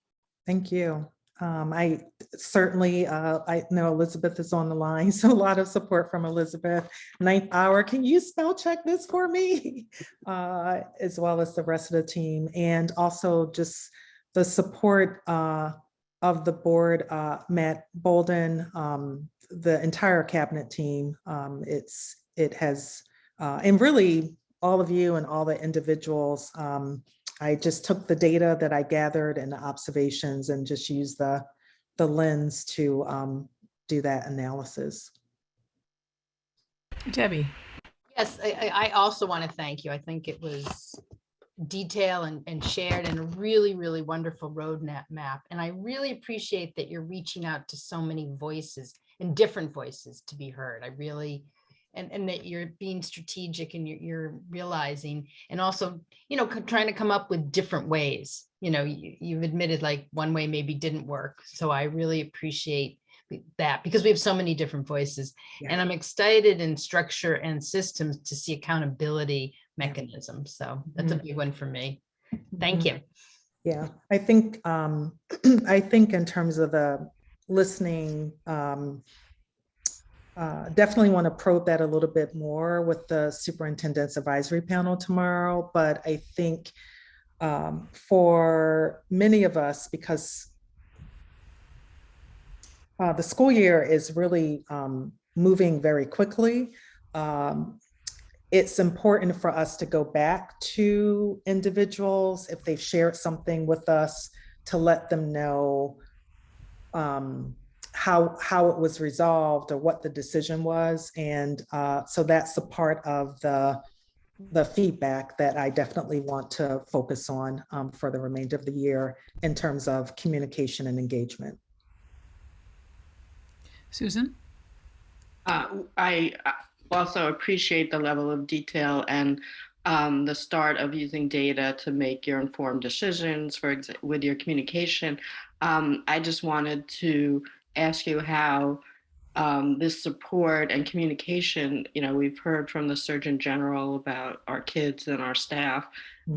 Thank you. I certainly, I know Elizabeth is on the line, so a lot of support from Elizabeth. 9th hour, can you spell check this for me? As well as the rest of the team, and also just the support of the board, Matt Bolden, the entire cabinet team. It has, and really all of you and all the individuals. I just took the data that I gathered and the observations and just used the lens to do that analysis. Debbie. Yes, I also want to thank you. I think it was detail and shared and a really, really wonderful roadmap map. And I really appreciate that you're reaching out to so many voices and different voices to be heard. I really, and that you're being strategic and you're realizing, and also, trying to come up with different ways. You've admitted like one way maybe didn't work. So I really appreciate that, because we have so many different voices. Yeah. And I'm excited in structure and systems to see accountability mechanisms. So that's a big one for me. Thank you. Yeah, I think in terms of the listening, definitely want to probe that a little bit more with the superintendent's advisory panel tomorrow. But I think for many of us, because the school year is really moving very quickly, it's important for us to go back to individuals if they've shared something with us, to let them know how it was resolved or what the decision was. And so that's a part of the feedback that I definitely want to focus on for the remainder of the year in terms of communication and engagement. Susan? I also appreciate the level of detail and the start of using data to make your informed decisions with your communication. I just wanted to ask you how this support and communication, we've heard from the Surgeon General about our kids and our staff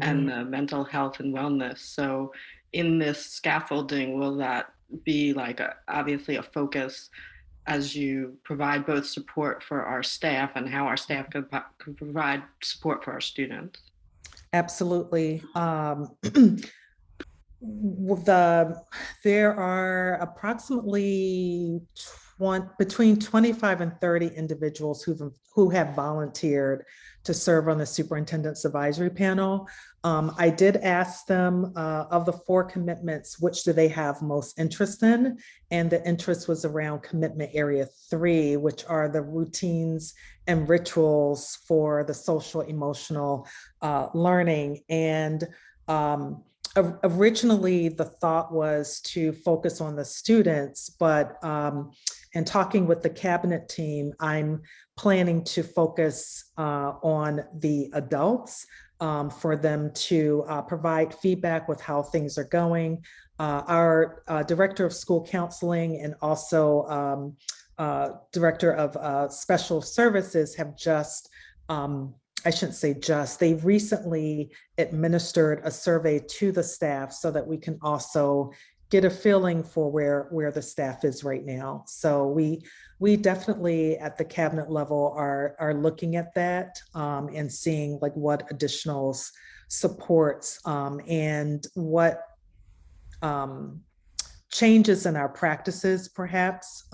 and the mental health and wellness. So in this scaffolding, will that be like obviously a focus as you provide both support for our staff and how our staff can provide support for our students? Absolutely. There are approximately between 25 and 30 individuals who have volunteered to serve on the superintendent's advisory panel. I did ask them of the 4 commitments, which do they have most interest in? And the interest was around commitment area 3, which are the routines and rituals for the social emotional learning. And originally the thought was to focus on the students, but in talking with the cabinet team, I'm planning to focus on the adults for them to provide feedback with how things are going. Our director of school counseling and also director of special services have just, I shouldn't say just, they recently administered a survey to the staff so that we can also get a feeling for where the staff is right now. So we definitely at the cabinet level are looking at that and seeing like what additional supports and what changes in our practices perhaps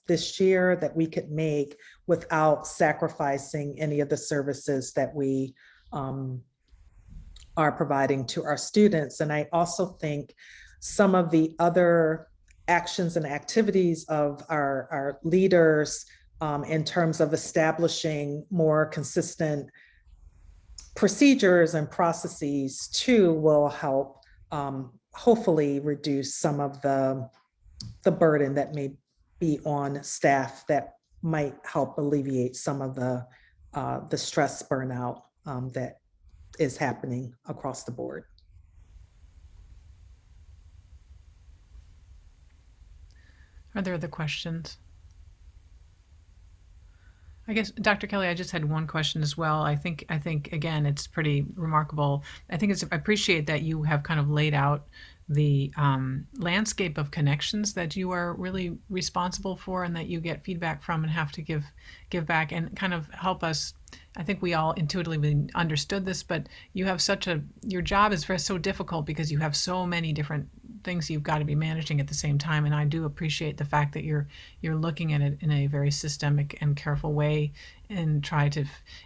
this year that we could make without sacrificing any of the services that we are providing to our students. And I also think some of the other actions and activities of our leaders in terms of establishing more consistent procedures and processes too will help hopefully reduce some of the burden that may be on staff, that might help alleviate some of the stress burnout that is happening across the board. Are there other questions? I guess, Dr. Kelly, I just had one question as well. I think again, it's pretty remarkable. I appreciate that you have kind of laid out the landscape of connections that you are really responsible for and that you get feedback from and have to give back and kind of help us. I think we all intuitively understood this, but you have your job is so difficult because you have so many different things you've got to be managing at the same time. And I do appreciate the fact that you're looking at it in a very systemic and careful way and try to,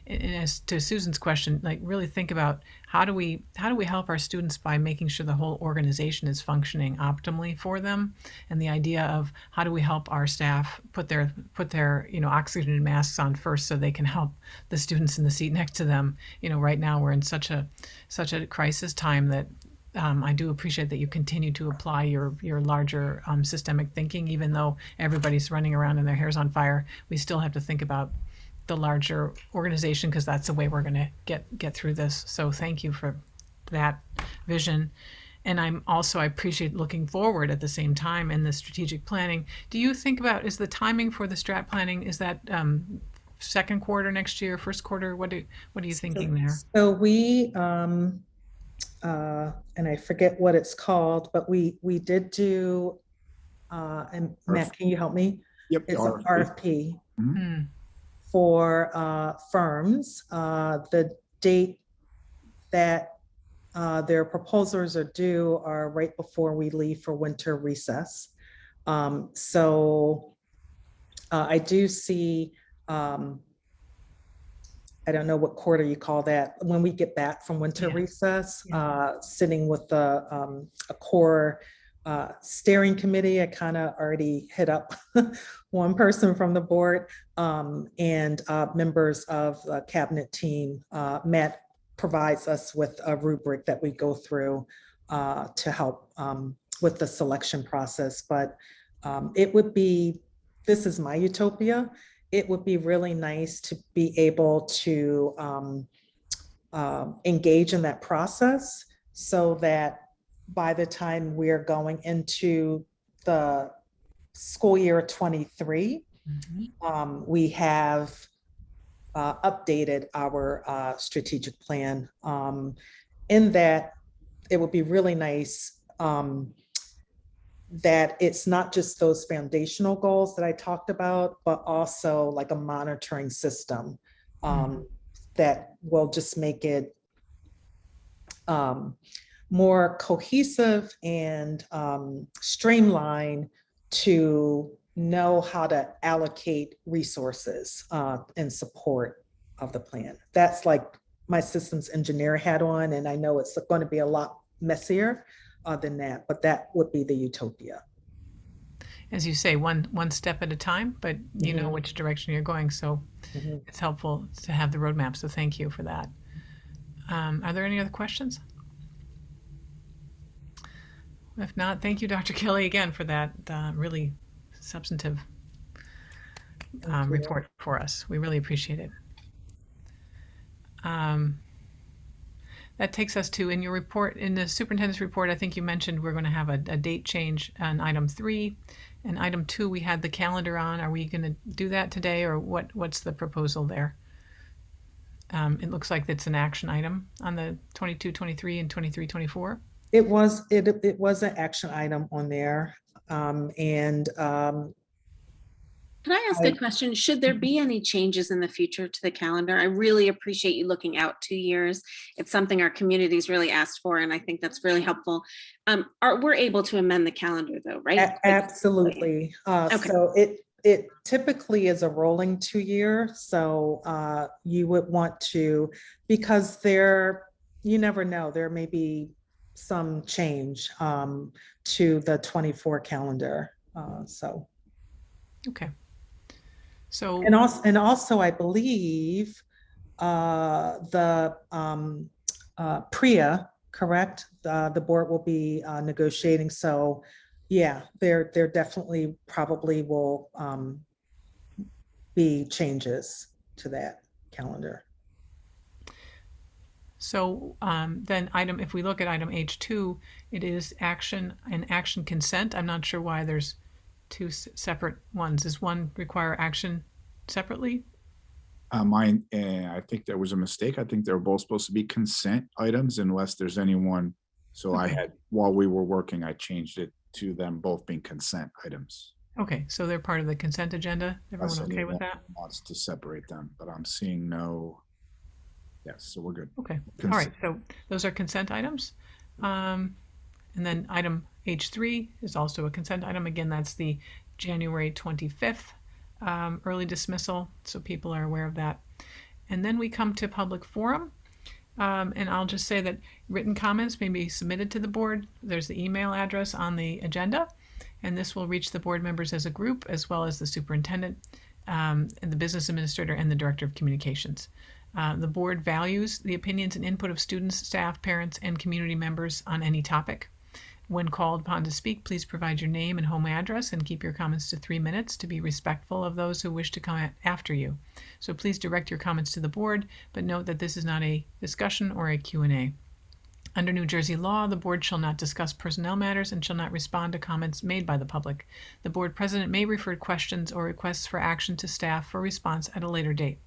and as to Susan's question, like really think about how do we help our students by making sure the whole organization is functioning optimally for them, and the idea of how do we help our staff put their oxygen masks on first so they can help the students in the seat next to them. Right now we're in such a crisis time that I do appreciate that you continue to apply your larger systemic thinking, even though everybody's running around and their hair's on fire. We still have to think about the larger organization, because that's the way we're going to get through this. So thank you for that vision. And I appreciate looking forward at the same time in the strategic planning. Do you think about, is the timing for the strat planning, is that second quarter next year, first quarter? What are you thinking there? So we, and I forget what it's called, but we did do, and Matt, can you help me? Yep. It's an RFP Hmm. for firms. The date that their proposals are due are right before we leave for winter recess. So I do see, I don't know what quarter you call that, when we get back from winter recess, sitting with a core steering committee. I kind of already hit up one person from the board, and members of the cabinet team. Matt provides us with a rubric that we go through to help with the selection process. But it would be, this is my utopia, it would be really nice to be able to engage in that process, so that by the time we're going into the school year 23, we have updated our strategic plan. In that, it would be really nice that it's not just those foundational goals that I talked about, but also like a monitoring system that will just make it more cohesive and streamlined to know how to allocate resources in support of the plan. That's like my systems engineer hat on, and I know it's going to be a lot messier than that, but that would be the utopia. As you say, one step at a time, but you know which direction you're going. So it's helpful to have the roadmap. So thank you for that. Are there any other questions? If not, thank you, Dr. Kelly, again for that really substantive report for us. We really appreciate it. That takes us to, in your report, in the superintendent's report, I think you mentioned we're going to have a date change on item 3. And item 2, we had the calendar on. Are we going to do that today, or what's the proposal there? It looks like it's an action item on the 22-23 and 23-24. It was an action item on there. Can I ask a question? Should there be any changes in the future to the calendar? I really appreciate you looking out 2 years. It's something our community's really asked for, and I think that's really helpful. We're able to amend the calendar though, right? Absolutely. Okay. So it typically is a rolling 2 year. So you would want to, because you never know, there may be some change to the 24 calendar. Okay. So and also I believe the PRIA, correct? The board will be negotiating. So yeah, there definitely probably will be changes to that calendar. So then if we look at item H2, it is action and action consent. I'm not sure why there's 2 separate ones. Does one require action separately? I think there was a mistake. I think they were both supposed to be consent items unless there's anyone. So Okay. while we were working, I changed it to them both being consent items. Okay, so they're part of the consent agenda. Everyone Unless okay with anyone that? wants to separate them, but I'm seeing no. Yes, so we're good. Okay, all right, so those are consent items. And then item H3 is also a consent item. Again, that's the January 25th early dismissal, so people are aware of that. And then we come to public forum. And I'll just say that written comments may be submitted to the board. There's the email address on the agenda, and this will reach the board members as a group, as well as the superintendent, and the business administrator, and the director of communications. The board values the opinions and input of students, staff, parents, and community members on any topic. When called upon to speak, please provide your name and home address and keep your comments to 3 minutes to be respectful of those who wish to comment after you. So please direct your comments to the board, but note that this is not a discussion or a Q&A. Under New Jersey law, the board shall not discuss personnel matters and shall not respond to comments made by the public. The board president may refer questions or requests for action to staff for response at a later date.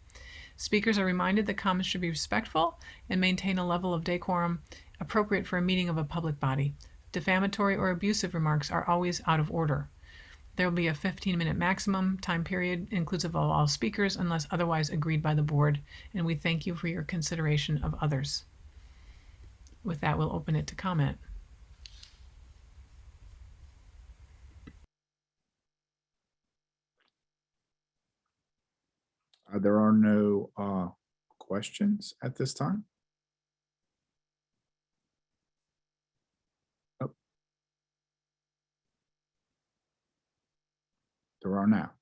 Speakers are reminded that comments should be respectful and maintain a level of decorum appropriate for a meeting of a public body. Defamatory or abusive remarks are always out of order. There will be a 15-minute maximum time period inclusive of all speakers unless otherwise agreed by the board, and we thank you for your consideration of others. With that, we'll open it to comment. There are no questions at this time. Oh. There are now.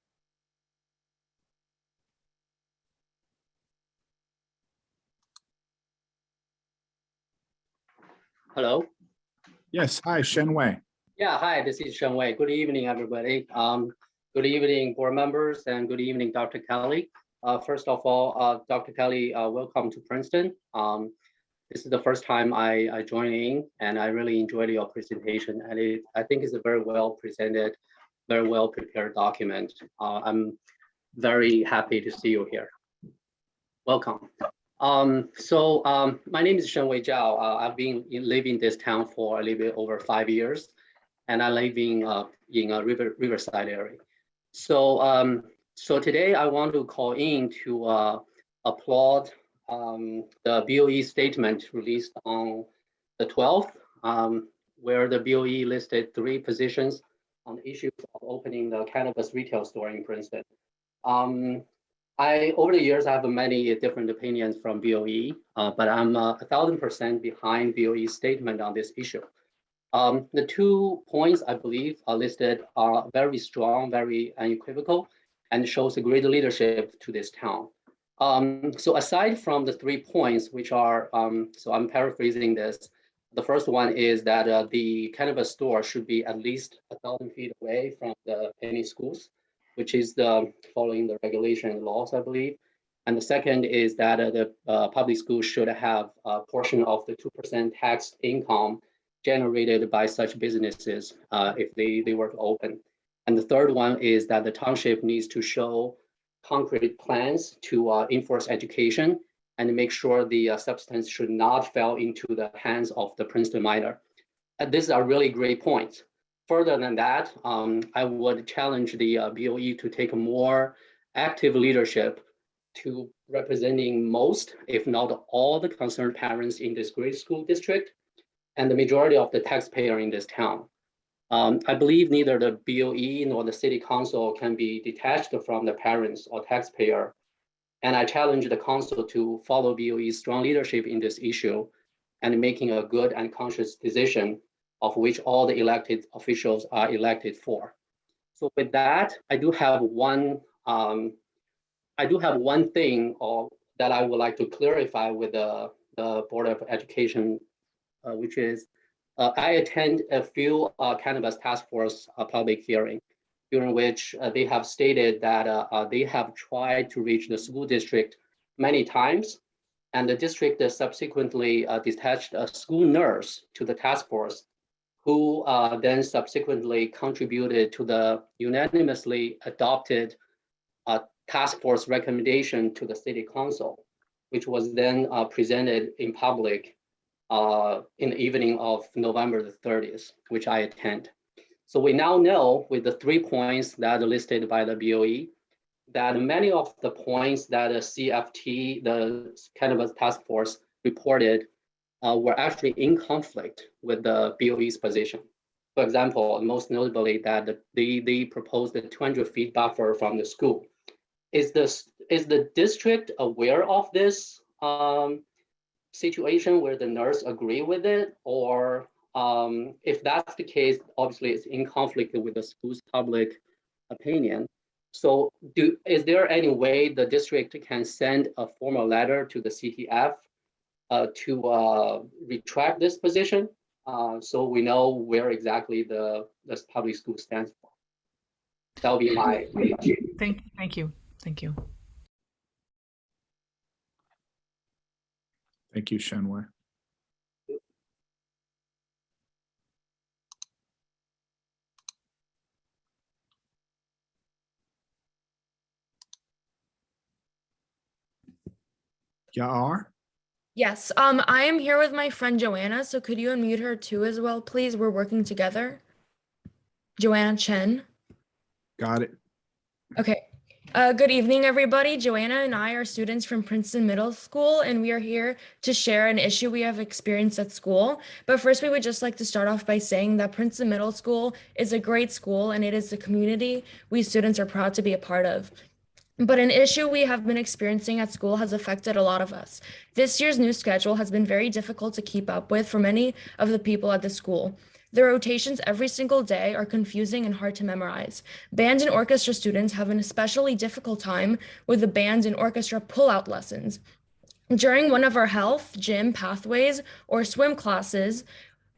Hello. Yes. Hi, Shen Wei. Yeah. Hi. This is Shen Wei. Good evening, everybody. Good evening, board members, and good evening, Dr. Kelly. First of all, Dr. Kelly, welcome to Princeton. This is the first time I join in, and I really enjoyed your presentation. And I think it's a very well presented, very well prepared document. I'm very happy to see you here. Welcome. My name is Shen Wei Zhao. I've been living in this town for a little bit over 5 years, and I live in a Riverside area. So today I want to call in to applaud the BOE statement released on the 12th, where the BOE listed 3 positions on the issue of opening the cannabis retail store in Princeton. Over the years, I have many different opinions from BOE, but I'm 1000% behind BOE's statement on this issue. The 2 points I believe are listed are very strong, very unequivocal, and shows a great leadership to this town. So aside from the 3 points, which are, so I'm paraphrasing this, the first one is that the cannabis store should be at least 1,000 feet away from any schools, which is following the regulation and laws, I believe. And the second is that the public schools should have a portion of the 2% tax income generated by such businesses if they were to open. And the third one is that the township needs to show concrete plans to enforce education and make sure the substance should not fall into the hands of the Princeton minor. And these are really great points. Further than that, I would challenge the BOE to take a more active leadership to representing most, if not all, the concerned parents in this great school district and the majority of the taxpayer in this town. I believe neither the BOE nor the city council can be detached from the parents or taxpayer. And I challenge the council to follow BOE's strong leadership in this issue and making a good and conscious decision of which all the elected officials are elected for. So with that, I do have one thing that I would like to clarify with the Board of Education, which is I attend a few cannabis task force public hearing, during which they have stated that they have tried to reach the school district many times, and the district subsequently detached a school nurse to the task force, who then subsequently contributed to the unanimously adopted task force recommendation to the city council, which was then presented in public in the evening of November the 30th, which I attend. So we now know with the 3 points that are listed by the BOE, that many of the points that the CFT, the Cannabis Task Force, reported were actually in conflict with the BOE's position. For example, most notably that they proposed a 200 feet buffer from the school. Is the district aware of this situation where the nurse agree with it? Or if that's the case, obviously it's in conflict with the school's public opinion. So is there any way the district can send a formal letter to the CTF to retract this position? so we know where exactly the public school stands for. That'll be my question. Thank you. Thank you, Shenwei. Yaar? Yes, I am here with my friend Joanna, so could you unmute her too as well, please? We're working together. Joanna Chen. Got it. Okay. Good evening, everybody. Joanna and I are students from Princeton Middle School, and we are here to share an issue we have experienced at school. But first, we would just like to start off by saying that Princeton Middle School is a great school, and it is the community we students are proud to be a part of. But an issue we have been experiencing at school has affected a lot of us. This year's new schedule has been very difficult to keep up with for many of the people at the school. The rotations every single day are confusing and hard to memorize. Band and orchestra students have an especially difficult time with the band and orchestra pull-out lessons. During one of our health, gym, pathways, or swim classes,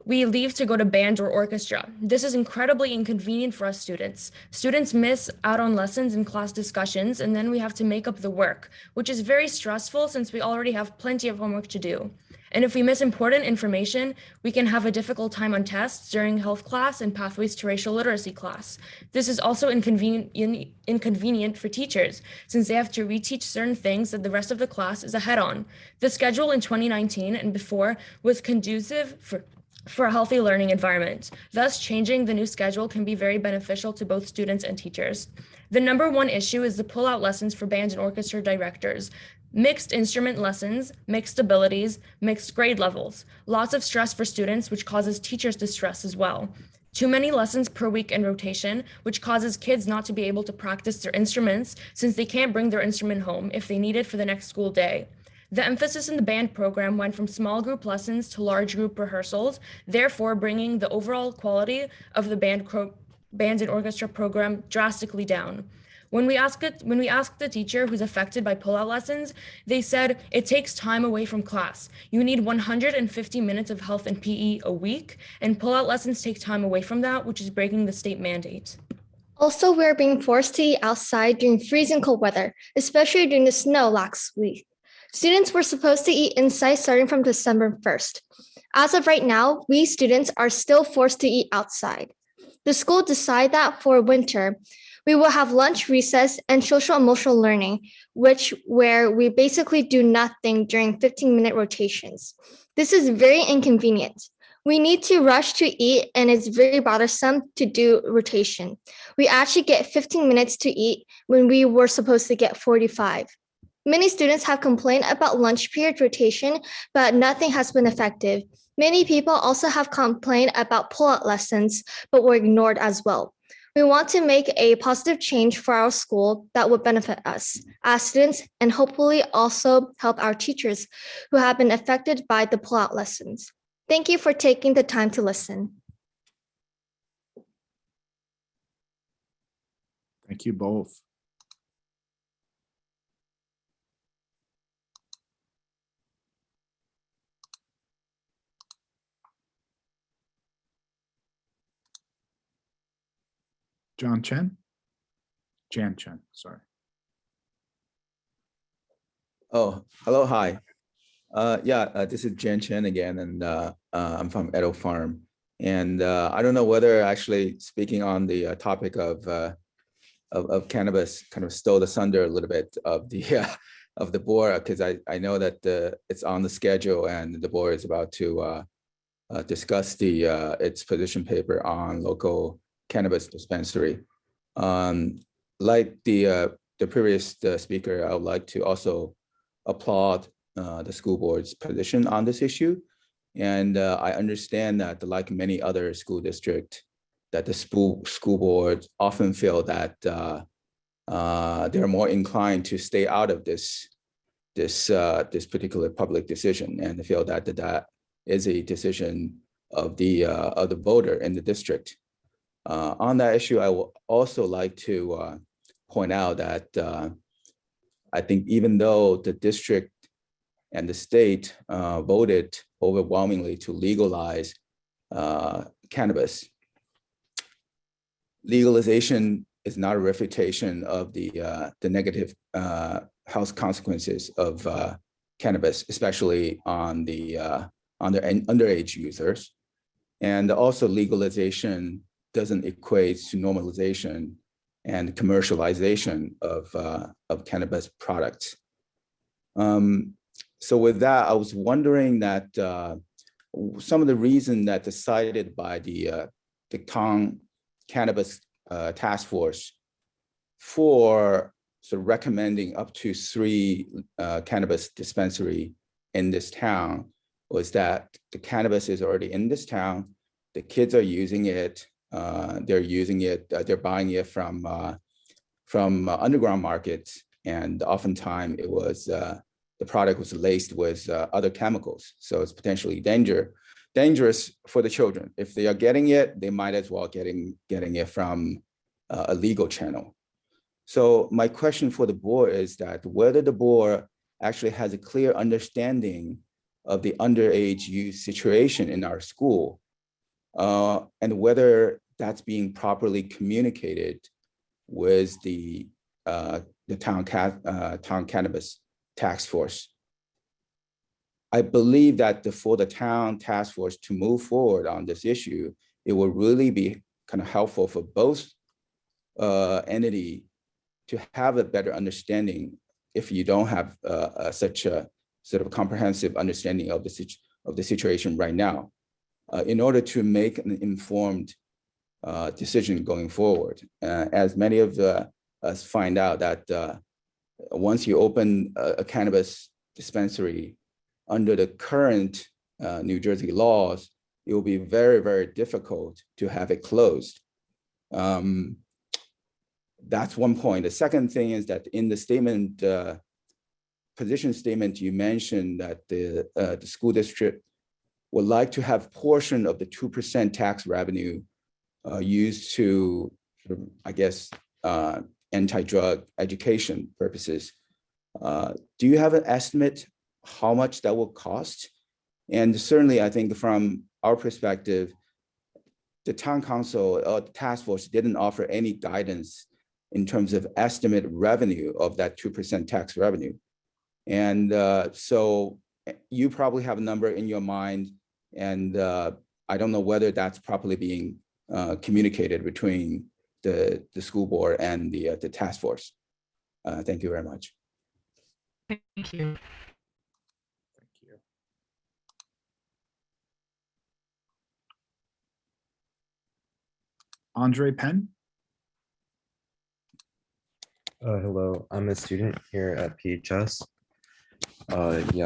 we leave to go to band or orchestra. This is incredibly inconvenient for us students. Students miss out on lessons and class discussions, and then we have to make up the work, which is very stressful since we already have plenty of homework to do. And if we miss important information, we can have a difficult time on tests during health class and pathways to racial literacy class. This is also inconvenient for teachers since they have to reteach certain things that the rest of the class is ahead on. The schedule in 2019 and before was conducive for a healthy learning environment. Thus, changing the new schedule can be very beneficial to both students and teachers. The number one issue is the pull-out lessons for band and orchestra directors. Mixed instrument lessons, mixed abilities, mixed grade levels. Lots of stress for students, which causes teachers distress as well. Too many lessons per week in rotation, which causes kids not to be able to practice their instruments since they can't bring their instrument home if they need it for the next school day. The emphasis in the band program went from small group lessons to large group rehearsals, therefore bringing the overall quality of the band and orchestra program drastically down. When we asked the teacher who's affected by pull-out lessons, they said it takes time away from class. You need 150 minutes of health and PE a week, and pull-out lessons take time away from that, which is breaking the state mandate. Also, we're being forced to eat outside during freezing cold weather, especially during the snow last week. Students were supposed to eat inside starting from December 1st. As of right now, we students are still forced to eat outside. The school decided that for winter, we will have lunch, recess, and social emotional learning, where we basically do nothing during 15-minute rotations. This is very inconvenient. We need to rush to eat, and it's very bothersome to do rotation. We actually get 15 minutes to eat when we were supposed to get 45. Many students have complained about lunch period rotation, but nothing has been effective. Many people also have complained about pull-out lessons, but were ignored as well. We want to make a positive change for our school that would benefit us as students and hopefully also help our teachers who have been affected by the pull-out lessons. Thank you for taking the time to listen. Thank you both. Jan Chen, sorry. Oh, hello, hi. This is Jan Chen again, and I'm from Edo Farm. And I don't know whether actually speaking on the topic of cannabis kind of stole the thunder a little bit of the board, because I know that it's on the schedule and the board is about to discuss its position paper on local cannabis dispensary. Like the previous speaker, I would like to also applaud the school board's position on this issue. And I understand that, like many other school districts, that the school boards often feel that they're more inclined to stay out of this particular public decision, and feel that is a decision of the voter in the district. On that issue, I will also like to point out that I think even though the district and the state voted overwhelmingly to legalize cannabis. Legalization is not a refutation of the negative health consequences of cannabis, especially on the underage users. And also legalization doesn't equate to normalization and commercialization of cannabis products. So with that, I was wondering that some of the reason that decided by the town cannabis task force for sort of recommending up to 3 cannabis dispensary in this town was that the cannabis is already in this town. The kids are using it. They're using it. They're buying it from underground markets, and oftentimes it was the product was laced with other chemicals, so it's potentially dangerous for the children. If they are getting it, they might as well getting it from a legal channel. So my question for the board is that whether the board actually has a clear understanding of the underage use situation in our school, and whether that's being properly communicated with the town cannabis task force. I believe that for the town task force to move forward on this issue, it will really be kind of helpful for both entity to have a better understanding if you don't have such a sort of comprehensive understanding of the situation right now, in order to make an informed decision going forward. As many of us find out that once you open a cannabis dispensary under the current New Jersey laws, it will be very, very difficult to have it closed. That's one point. The second thing is that in the statement, position statement, you mentioned that the school district would like to have portion of the 2% tax revenue used to, I guess, anti-drug education purposes. Do you have an estimate how much that will cost? And certainly, I think from our perspective, the town council or the task force didn't offer any guidance in terms of estimate revenue of that 2% tax revenue. And so you probably have a number in your mind, and I don't know whether that's properly being communicated between the school board and the task force. Thank you very much. Thank you. Andre Penn. Hello, I'm a student here at PHS. And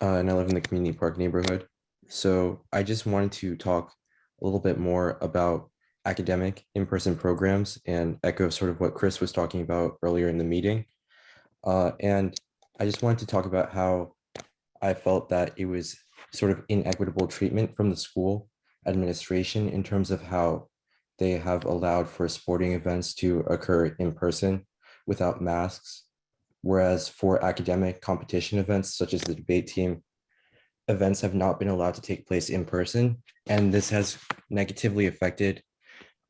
I live in the community park neighborhood. So I just wanted to talk a little bit more about academic in-person programs and echo sort of what Chris was talking about earlier in the meeting. And I just wanted to talk about how I felt that it was sort of inequitable treatment from the school administration in terms of how they have allowed for sporting events to occur in person without masks, whereas for academic competition events, such as the debate team, events have not been allowed to take place in person. And this has negatively affected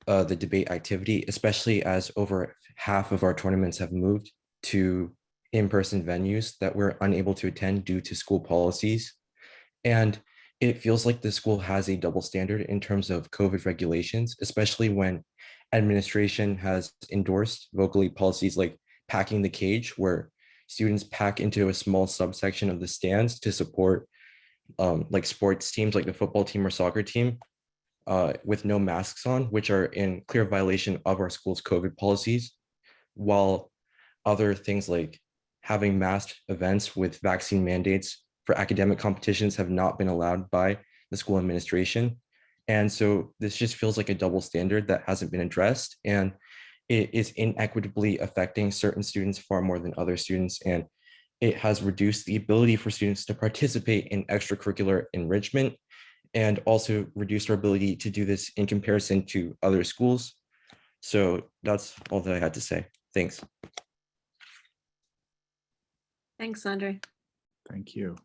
the debate activity, especially as over half of our tournaments have moved to in-person venues that we're unable to attend due to school policies. And it feels like the school has a double standard in terms of COVID regulations, especially when administration has endorsed vocally policies like packing the cage, where students pack into a small subsection of the stands to support like sports teams like the football team or soccer team with no masks on, which are in clear violation of our school's COVID policies, while other things like having masked events with vaccine mandates for academic competitions have not been allowed by the school administration. And so this just feels like a double standard that hasn't been addressed, and it is inequitably affecting certain students far more than other students. And it has reduced the ability for students to participate in extracurricular enrichment, and also reduced our ability to do this in comparison to other schools. So that's all that I had to say. Thanks. Thanks, Andre. Thank you.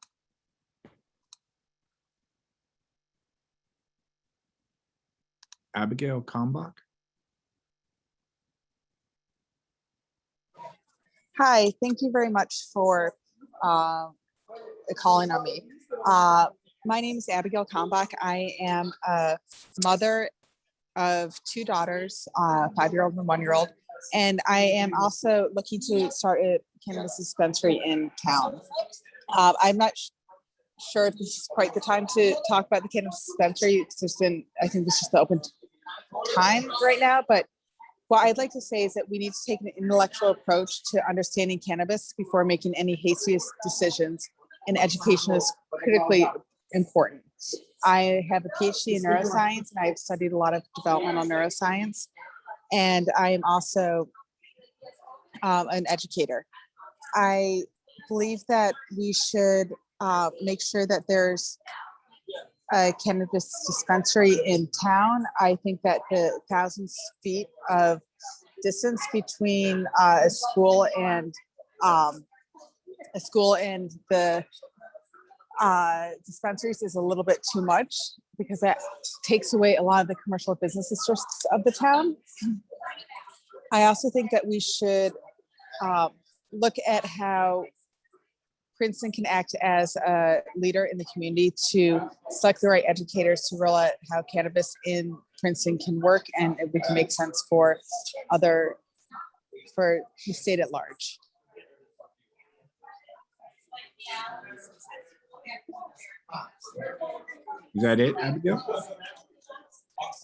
Abigail Kalmbach. Hi, thank you very much for calling on me. My name is Abigail Kalmbach. I am a mother of 2 daughters, 5-year-old and 1-year-old. And I am also looking to start a cannabis dispensary in town. I'm not sure if this is quite the time to talk about the cannabis dispensary. It's just I think this is the open time right now, but what I'd like to say is that we need to take an intellectual approach to understanding cannabis before making any hasty decisions, and education is critically important. I have a PhD in neuroscience, and I've studied a lot of developmental neuroscience, and I am also an educator. I believe that we should make sure that there's a cannabis dispensary in town. I think that the thousands of feet of distance between a school and the dispensaries is a little bit too much, because that takes away a lot of the commercial business interests of the town. I also think that we should look at how Princeton can act as a leader in the community to select the right educators to roll out how cannabis in Princeton can work, and it can make sense for the state at large. Is that it, Abigail?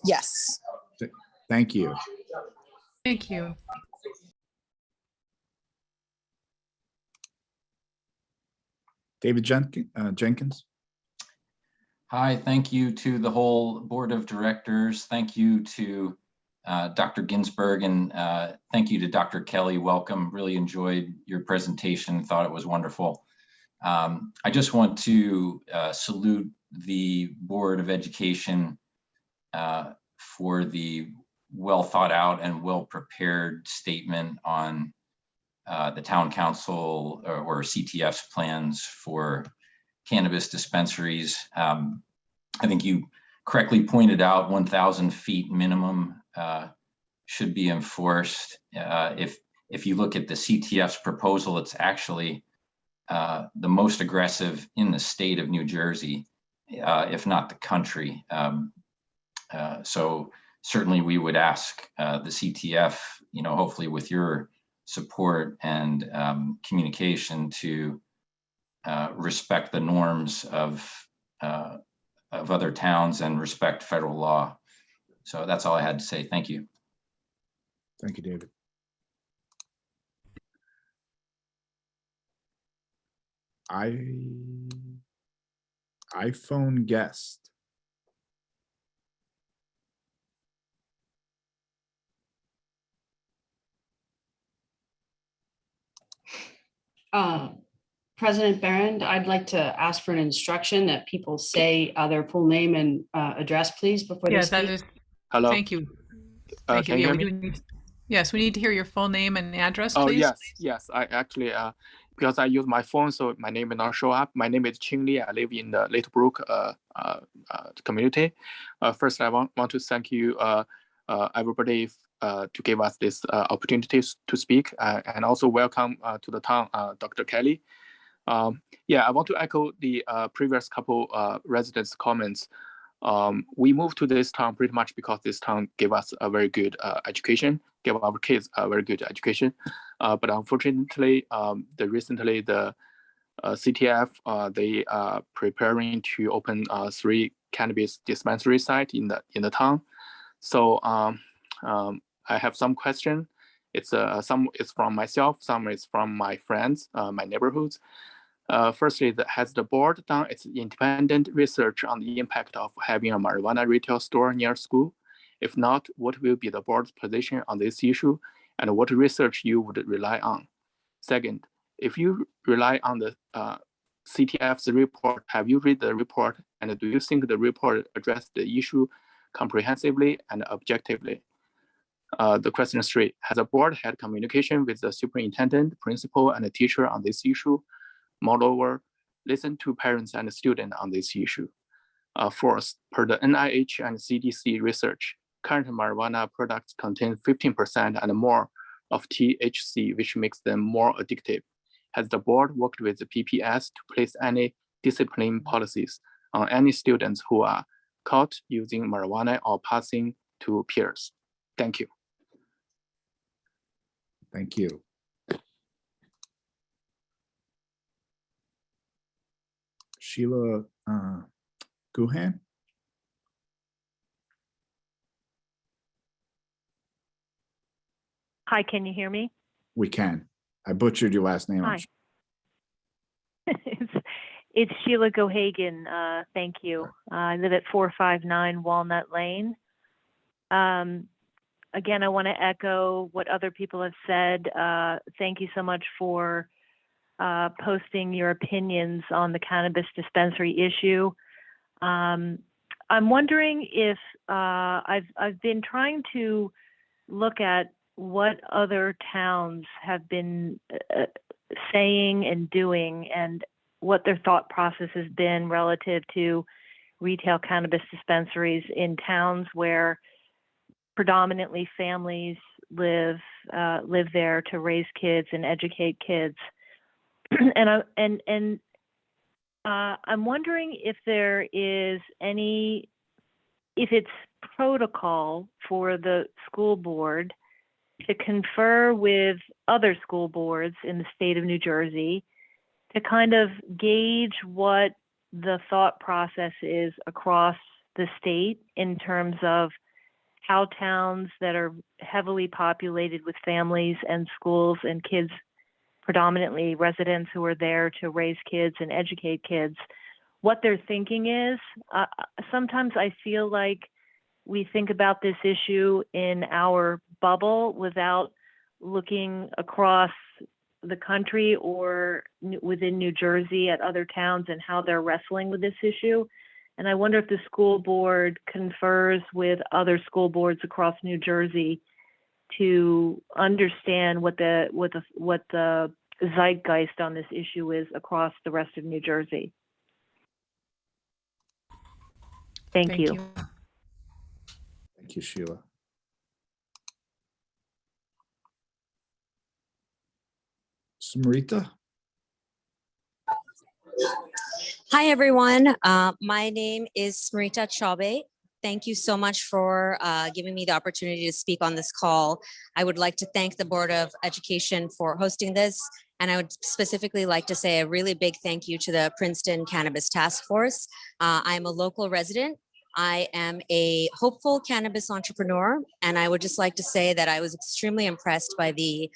Yes. Thank you. Thank you. David Jenkins. Hi, thank you to the whole board of directors. Thank you to Dr. Ginsburg, and thank you to Dr. Kelly. Welcome. Really enjoyed your presentation. Thought it was wonderful. I just want to salute the Board of Education for the well thought out and well prepared statement on the town council or CTF's plans for cannabis dispensaries. I think you correctly pointed out 1,000 feet minimum should be enforced. If you look at the CTF's proposal, it's actually the most aggressive in the state of New Jersey, if not the country. So certainly we would ask the CTF, hopefully with your support and communication, to respect the norms of other towns and respect federal law. So that's all I had to say. Thank you. Thank you, David. iPhone guest. President Barron, I'd like to ask for an instruction that people say their full name and address, please, before they speak. That is. Hello. Thank you. Thank you. Can you Yeah, hear me? Yes, we need to hear your full name and address, Oh, please. yes. I actually, because I use my phone, so my name will not show up. My name is Ching Li. I live in the Little Brook community. First, I want to thank you, everybody, to give us this opportunity to speak, and also welcome to the town, Dr. Kelly. I want to echo the previous couple residents' comments. We moved to this town pretty much because this town gave us a very good education, gave our kids a very good education. But unfortunately, recently the CTF, they are preparing to open 3 cannabis dispensary sites in the town. So I have some question. Some is from myself, some is from my friends, my neighborhoods. Firstly, has the board done its independent research on the impact of having a marijuana retail store near school? If not, what will be the board's position on this issue, and what research you would rely on? Second, if you rely on the CTF's report, have you read the report, and do you think the report addressed the issue comprehensively and objectively? The question 3, has the board had communication with the superintendent, principal, and the teacher on this issue? Moreover, listen to parents and students on this issue. Fourth, per the NIH and CDC research, current marijuana products contain 15% and more of THC, which makes them more addictive. Has the board worked with the PPS to place any discipline policies on any students who are caught using marijuana or passing to peers? Thank you. Thank you. Sheila Guhan? Hi, can you hear me? We can. I butchered your last name. Hi. It's Sheila Gohagan. Thank you. I live at 459 Walnut Lane. Again, I want to echo what other people have said. Thank you so much for posting your opinions on the cannabis dispensary issue. I'm wondering if I've been trying to look at what other towns have been saying and doing and what their thought process has been relative to retail cannabis dispensaries in towns where predominantly families live there to raise kids and educate kids. And I'm wondering if there is if it's protocol for the school board to confer with other school boards in the state of New Jersey to kind of gauge what the thought process is across the state in terms of how towns that are heavily populated with families and schools and kids, predominantly residents who are there to raise kids and educate kids, what their thinking is. Sometimes I feel like we think about this issue in our bubble without looking across the country or within New Jersey at other towns and how they're wrestling with this issue. And I wonder if the school board confers with other school boards across New Jersey to understand what the zeitgeist on this issue is across the rest of New Jersey. Thank you. Thank you, Sheila. Smrita? Hi, everyone. My name is Smrita Chaube. Thank you so much for giving me the opportunity to speak on this call. I would like to thank the Board of Education for hosting this. And I would specifically like to say a really big thank you to the Princeton Cannabis Task Force. I'm a local resident. I am a hopeful cannabis entrepreneur. And I would just like to say that I was extremely impressed by the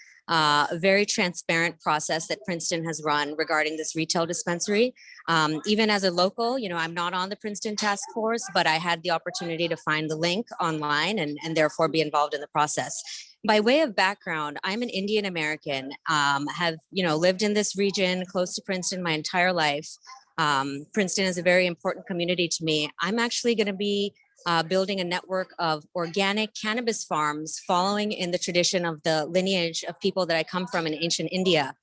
very transparent process that Princeton has run regarding this retail dispensary. Even as a local, I'm not on the Princeton Task Force, but I had the opportunity to find the link online and therefore be involved in the process. By way of background, I'm an Indian American, have lived in this region close to Princeton my entire life. Princeton is a very important community to me. I'm actually going to be building a network of organic cannabis farms following in the tradition of the lineage of people that I come from in ancient India,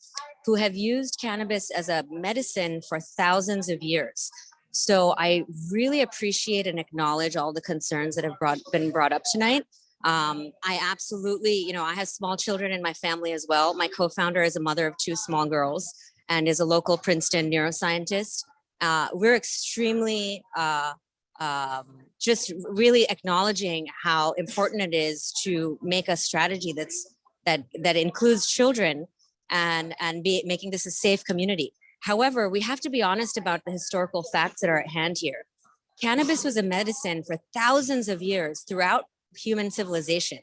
who have used cannabis as a medicine for thousands of years. So I really appreciate and acknowledge all the concerns that have been brought up tonight. I absolutely, I have small children in my family as well. My co-founder is a mother of 2 small girls and is a local Princeton neuroscientist. We're extremely just really acknowledging how important it is to make a strategy that includes children and making this a safe community. However, we have to be honest about the historical facts that are at hand here. Cannabis was a medicine for thousands of years throughout human civilization.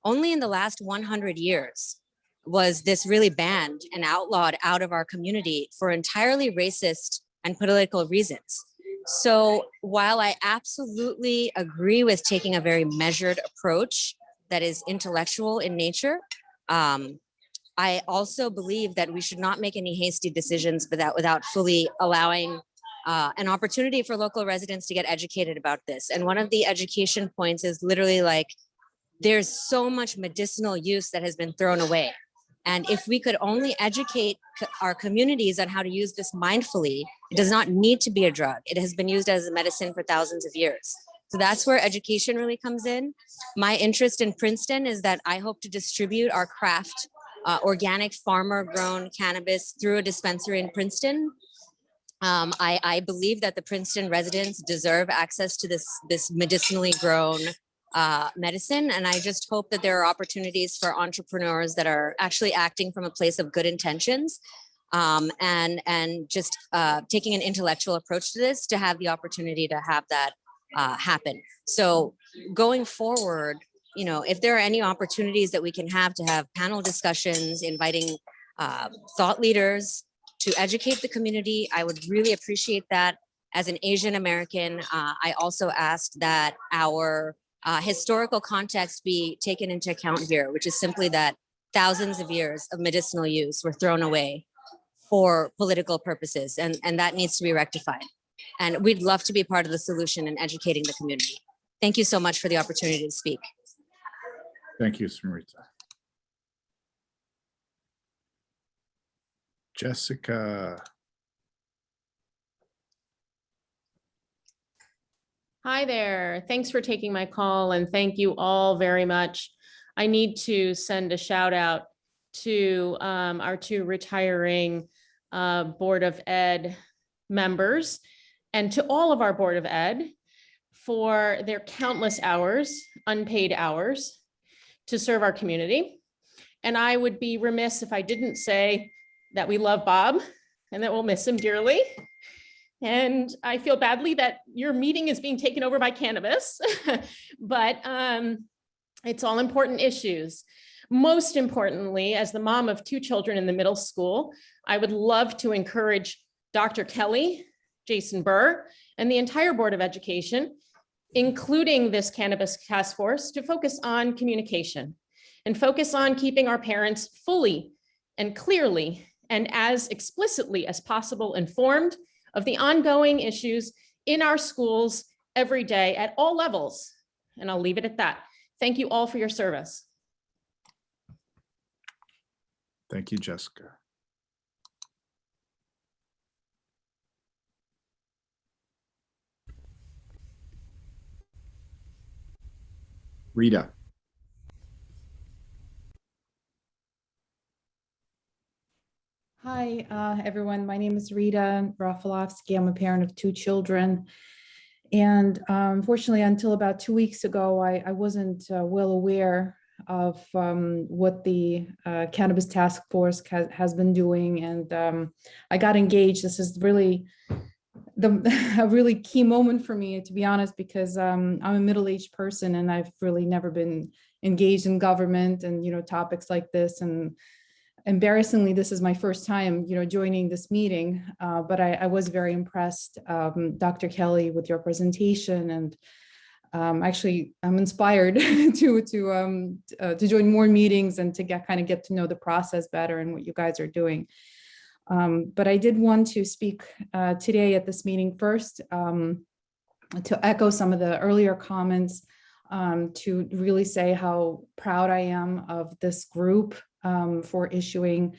Only in the last 100 years was this really banned and outlawed out of our community for entirely racist and political reasons. So while I absolutely agree with taking a very measured approach that is intellectual in nature, I also believe that we should not make any hasty decisions without fully allowing an opportunity for local residents to get educated about this. And one of the education points is literally like, there's so much medicinal use that has been thrown away. And if we could only educate our communities on how to use this mindfully, it does not need to be a drug. It has been used as a medicine for thousands of years. So that's where education really comes in. My interest in Princeton is that I hope to distribute our craft, organic farmer-grown cannabis through a dispensary in Princeton. I believe that the Princeton residents deserve access to this medicinally grown medicine. And I just hope that there are opportunities for entrepreneurs that are actually acting from a place of good intentions and just taking an intellectual approach to this to have the opportunity to have that happen. So going forward, you know, if there are any opportunities that we can have to have panel discussions, inviting thought leaders to educate the community, I would really appreciate that. As an Asian American, I also asked that our historical context be taken into account here, which is simply that thousands of years of medicinal use were thrown away for political purposes, and that needs to be rectified. And we'd love to be part of the solution in educating the community. Thank you so much for the opportunity to speak. Thank you, Smrita. Jessica. Hi there. Thanks for taking my call, and thank you all very much. I need to send a shout out to our two retiring Board of Ed members and to all of our Board of Ed for their countless hours, unpaid hours, to serve our community. And I would be remiss if I didn't say that we love Bob and that we'll miss him dearly. And I feel badly that your meeting is being taken over by cannabis, but it's all important issues. Most importantly, as the mom of two children in the middle school, I would love to encourage Dr. Kelly, Jason Burr, and the entire Board of Education, including this cannabis task force, to focus on communication and focus on keeping our parents fully and clearly and as explicitly as possible informed of the ongoing issues in our schools every day at all levels. And I'll leave it at that. Thank you all for your service. Thank you, Jessica. Rita. Hi, everyone. My name is Rita Rafalovsky. I'm a parent of two children. And unfortunately, until about 2 weeks ago, I wasn't well aware of what the Cannabis Task Force has been doing. And I got engaged. This is really a really key moment for me, to be honest, because I'm a middle-aged person and I've really never been engaged in government and, you know, topics like this. And embarrassingly, this is my first time, you know, joining this meeting, but I was very impressed, Dr. Kelly, with your presentation, and actually I'm inspired to join more meetings and to get to know the process better and what you guys are doing. But I did want to speak today at this meeting first to echo some of the earlier comments, to really say how proud I am of this group for issuing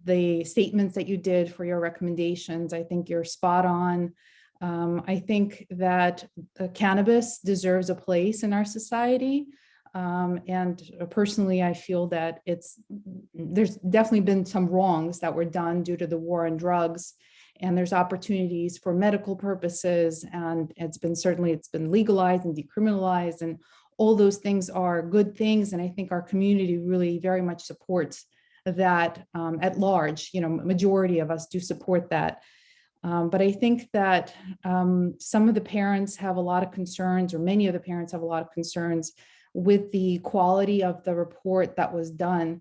the statements that you did for your recommendations. I think you're spot on. I think that cannabis deserves a place in our society. And personally, I feel that there's definitely been some wrongs that were done due to the war on drugs. And there's opportunities for medical purposes, and it's been legalized and decriminalized, and all those things are good things. And I think our community really very much supports that at large. You know, majority of us do support that. But I think that some of the parents have a lot of concerns, or many of the parents have a lot of concerns with the quality of the report that was done.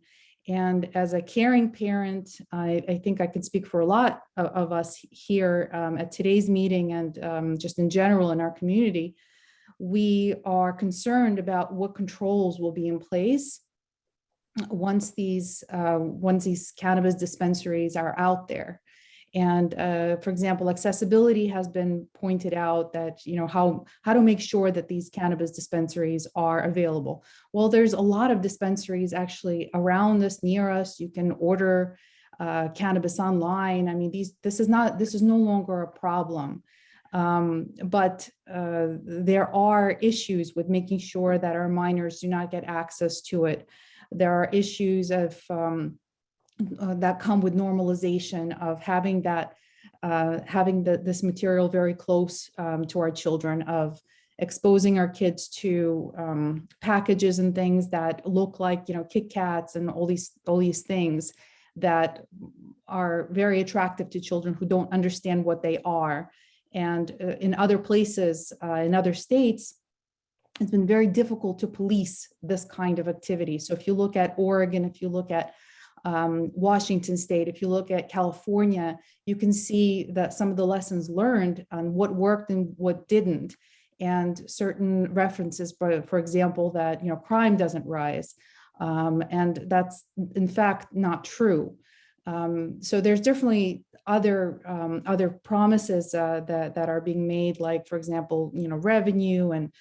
And as a caring parent, I think I can speak for a lot of us here at today's meeting and just in general in our community. We are concerned about what controls will be in place once these cannabis dispensaries are out there. And for example, accessibility has been pointed out, that, you know, how to make sure that these cannabis dispensaries are available. Well, there's a lot of dispensaries actually around us, near us. You can order cannabis online. I mean, this is no longer a problem. But there are issues with making sure that our minors do not get access to it. There are issues of that come with normalization of having that this material very close to our children, of exposing our kids to packages and things that look like, Kit Kats and all these things that are very attractive to children who don't understand what they are. And in other places, in other states, it's been very difficult to police this kind of activity. So if you look at Oregon, if you look at Washington State, if you look at California, you can see that some of the lessons learned on what worked and what didn't, and certain references, for example, that crime doesn't rise, and that's in fact not true. So there's definitely other promises that are being made, like, for example, revenue and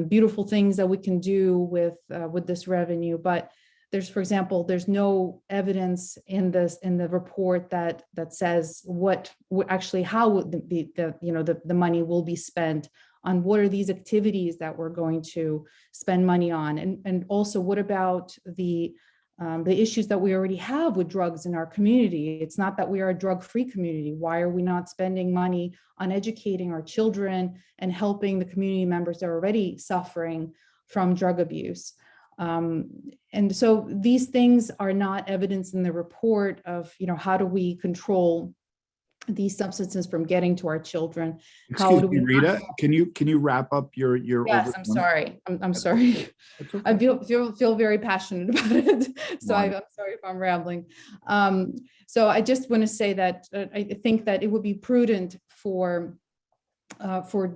beautiful things that we can do with this revenue. But there's, for example, there's no evidence in the report that says how the money will be spent on. What are these activities that we're going to spend money on, and also what about the issues that we already have with drugs in our community? It's not that we are a drug-free community. Why are we not spending money on educating our children and helping the community members that are already suffering from drug abuse? And so these things are not evidence in the report of, how do we control these substances from getting to our children? Excuse me, Rita, can you wrap up your Yes, I'm sorry. I'm sorry. Okay. I feel very passionate about it. So I'm sorry if I'm rambling. So I just want to say that I think that it would be prudent for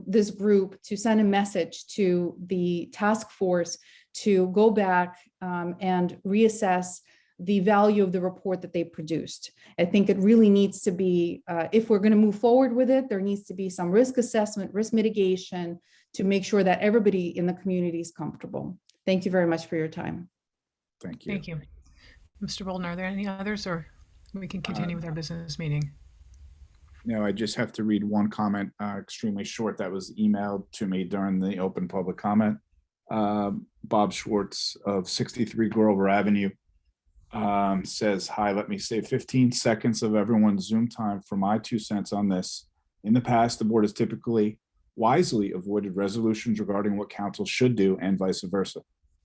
this group to send a message to the task force to go back and reassess the value of the report that they produced. I think it really needs to be, if we're going to move forward with it, there needs to be some risk assessment, risk mitigation to make sure that everybody in the community is comfortable. Thank you very much for your time. Thank you. Thank you. Mr. Bolden, are there any others, or we can continue with our business meeting? No, I just have to read one comment, extremely short, that was emailed to me during the open public comment. Bob Schwartz of 63 Grover Avenue says, "Hi, let me save 15 seconds of everyone's Zoom time for my 2 cents on this. In the past, the board has typically wisely avoided resolutions regarding what council should do and vice versa.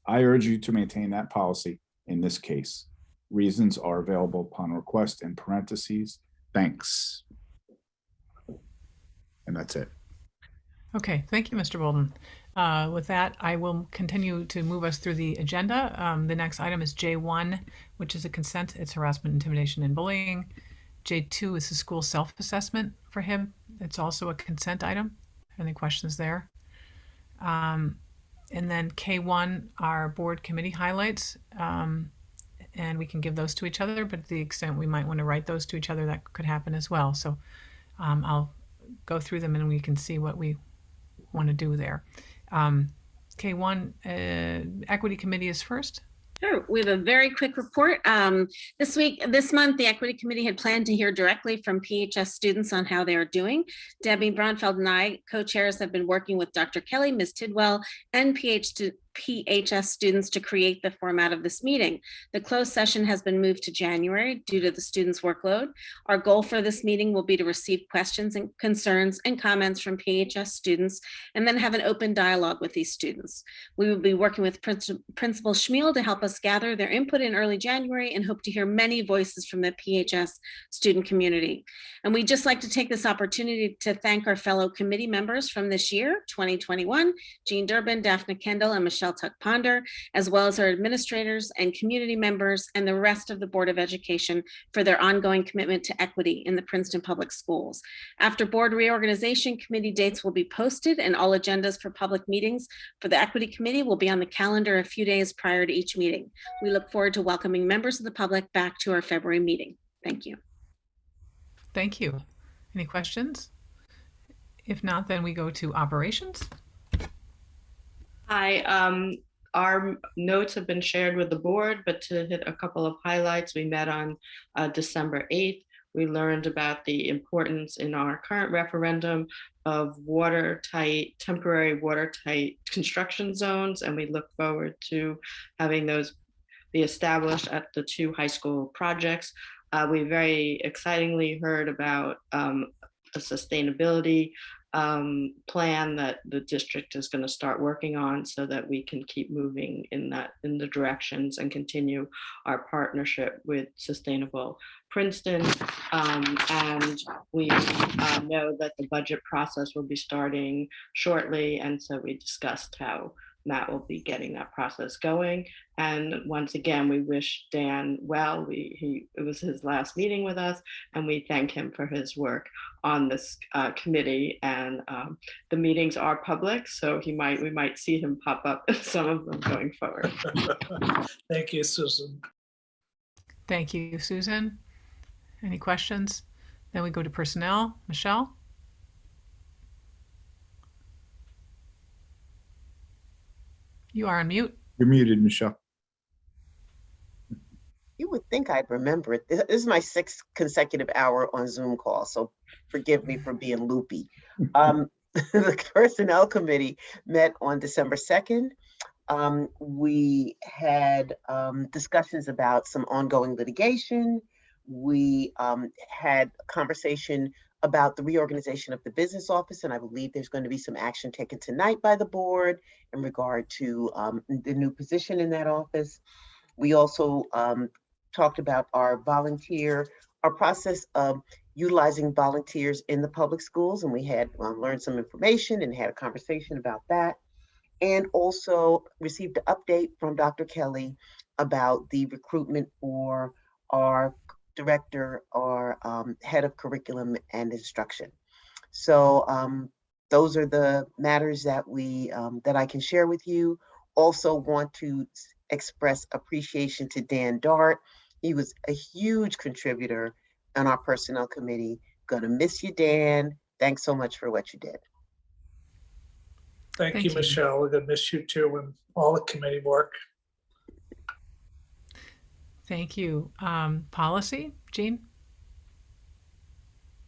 I urge you to maintain that policy in this case. Reasons are available upon request, in parentheses. Thanks." And that's it. Okay, thank you, Mr. Bolden. With that, I will continue to move us through the agenda. The next item is J1, which is a consent. It's harassment, intimidation, and bullying. J2 is the school self-assessment for him. It's also a consent item. Any questions there? And then K1 are board committee highlights. And we can give those to each other, but to the extent we might want to write those to each other, that could happen as well. So I'll go through them and we can see what we want to do there. K1, Equity Committee is first. Sure. We have a very quick report. This month, the Equity Committee had planned to hear directly from PHS students on how they are doing. Debbie Braunfeld and I, co-chairs, have been working with Dr. Kelly, Ms. Tidwell, and PHS students to create the format of this meeting. The closed session has been moved to January due to the students' workload. Our goal for this meeting will be to receive questions and concerns and comments from PHS students, and then have an open dialogue with these students. We will be working with Principal Schmiel to help us gather their input in early January, and hope to hear many voices from the PHS student community. And we'd just like to take this opportunity to thank our fellow committee members from this year, 2021, Jean Durbin, Daphne Kendall, and Michelle Tuck-Ponder, as well as our administrators and community members and the rest of the Board of Education for their ongoing commitment to equity in the Princeton Public Schools. After board reorganization, committee dates will be posted, and all agendas for public meetings for the Equity Committee will be on the calendar a few days prior to each meeting. We look forward to welcoming members of the public back to our February meeting. Thank you. Thank you. Any questions? If not, then we go to operations. Hi, our notes have been shared with the board, but to hit a couple of highlights, we met on December 8th. We learned about the importance in our current referendum of watertight, temporary watertight construction zones, and we look forward to having those be established at the 2 high school projects. We very excitingly heard about a sustainability plan that the district is going to start working on so that we can keep moving in the directions and continue our partnership with Sustainable Princeton. And we know that the budget process will be starting shortly. And so we discussed how Matt will be getting that process going. And once again, we wish Dan well. It was his last meeting with us, and we thank him for his work on this committee. And the meetings are public, so we might see him pop up in some of them going forward. Thank you, Susan. Thank you, Susan. Any questions? Then we go to personnel. Michelle? You are on mute. You're muted, Michelle. You would think I'd remember it. This is my 6th consecutive hour on Zoom call, so forgive me for being loopy. The Personnel Committee met on December 2nd. We had discussions about some ongoing litigation. We had a conversation about the reorganization of the business office, and I believe there's going to be some action taken tonight by the board in regard to the new position in that office. We also talked about our process of utilizing volunteers in the public schools, and we had learned some information and had a conversation about that, and also received an update from Dr. Kelly about the recruitment for our director or head of curriculum and instruction. So those are the matters that that I can share with you. Also want to express appreciation to Dan Dart. He was a huge contributor on our personnel committee. Gonna miss you, Dan. Thanks so much for what you did. Thank you, Michelle. We're gonna miss you too, and all the committee work. Thank you. Policy, Jean?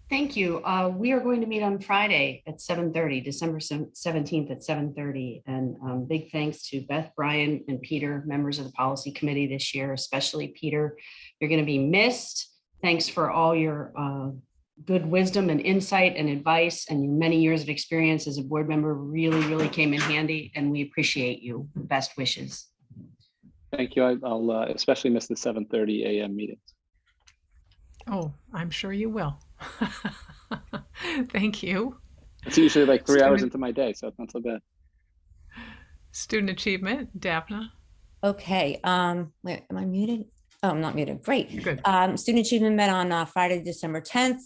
Thank you. We are going to meet on Friday at 7:30, December 17th at 7:30. And big thanks to Beth, Brian, and Peter, members of the policy committee this year, especially Peter. You're going to be missed. Thanks for all your good wisdom and insight and advice, and your many years of experience as a board member really came in handy, and we appreciate you. Best wishes. Thank you. I'll especially miss the 7:30 a.m. meetings. Oh, I'm sure you will. Thank you. It's usually like 3 hours into my day, so it's not so bad. Student achievement, Daphne. Okay, wait, am I muted? Oh, I'm not muted. Great. Good. Student achievement met on Friday, December 10th.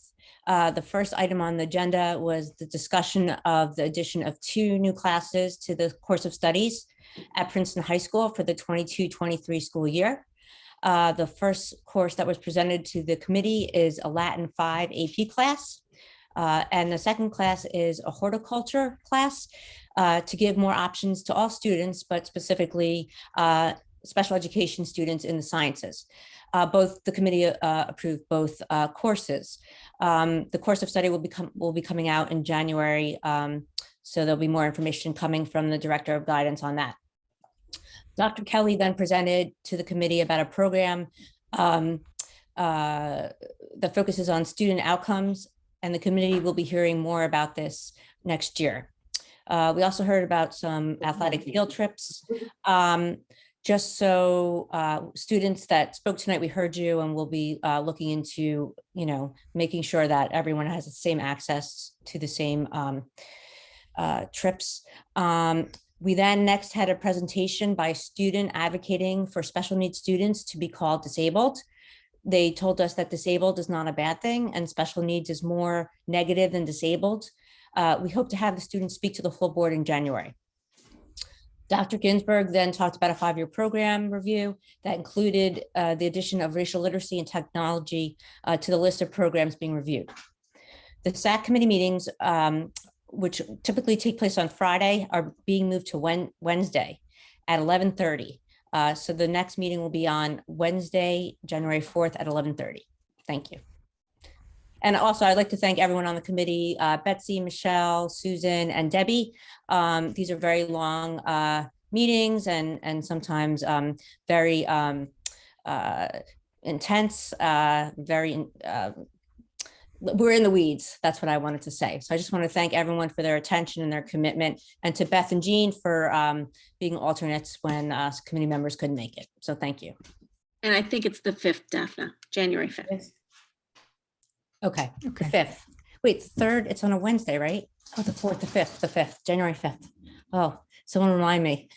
The first item on the agenda was the discussion of the addition of 2 new classes to the course of studies at Princeton High School for the 22-23 school year. The first course that was presented to the committee is a Latin 5 AP class. And the second class is a horticulture class to give more options to all students, but specifically special education students in the sciences. Both the committee approved both courses. The course of study will be coming out in January. So there'll be more information coming from the Director of Guidance on that. Dr. Kelly then presented to the committee about a program that focuses on student outcomes, and the committee will be hearing more about this next year. We also heard about some athletic field trips. Just so students that spoke tonight, we heard you, and we'll be looking into, making sure that everyone has the same access to the same trips. We then next had a presentation by a student advocating for special needs students to be called disabled. They told us that disabled is not a bad thing and special needs is more negative than disabled. We hope to have the students speak to the full board in January. Dr. Ginsburg then talked about a 5-year program review that included the addition of racial literacy and technology to the list of programs being reviewed. The SAC committee meetings, which typically take place on Friday, are being moved to Wednesday at 11:30. So the next meeting will be on Wednesday, January 4th at 11:30. Thank you. And also, I'd like to thank everyone on the committee, Betsy, Michelle, Susan, and Debbie. These are very long meetings and sometimes very intense, we're in the weeds. That's what I wanted to say. So I just want to thank everyone for their attention and their commitment, and to Beth and Jean for being alternates when committee members couldn't make it. So thank you. And I think it's the 5th, Daphne, January 5th. Okay, the 5th. Wait, the 3rd, it's on a Wednesday, right? Oh, the 4th, the 5th, January 5th. Oh, someone remind me.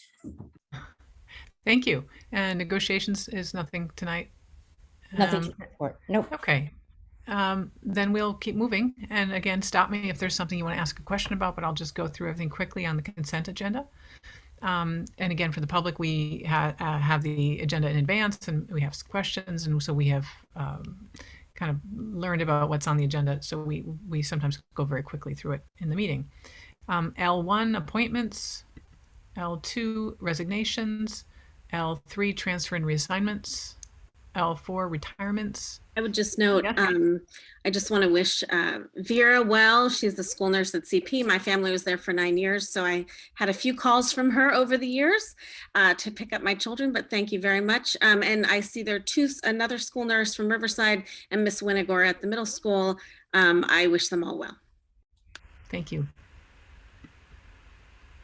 Thank you. And negotiations is nothing tonight. Nothing to report. Nope. Okay. Then we'll keep moving. And again, stop me if there's something you want to ask a question about, but I'll just go through everything quickly on the consent agenda. And again, for the public, we have the agenda in advance and we have questions. And so we have kind of learned about what's on the agenda. So we sometimes go very quickly through it in the meeting. L1, appointments. L2, resignations. L3, transfer and reassignments. L4, retirements. I would just note, I just want to wish Vera well. She's the school nurse at CP. My family was there for 9 years, so I had a few calls from her over the years to pick up my children, but thank you very much. And I see there are another school nurse from Riverside and Miss Winigore at the middle school. I wish them all well. Thank you.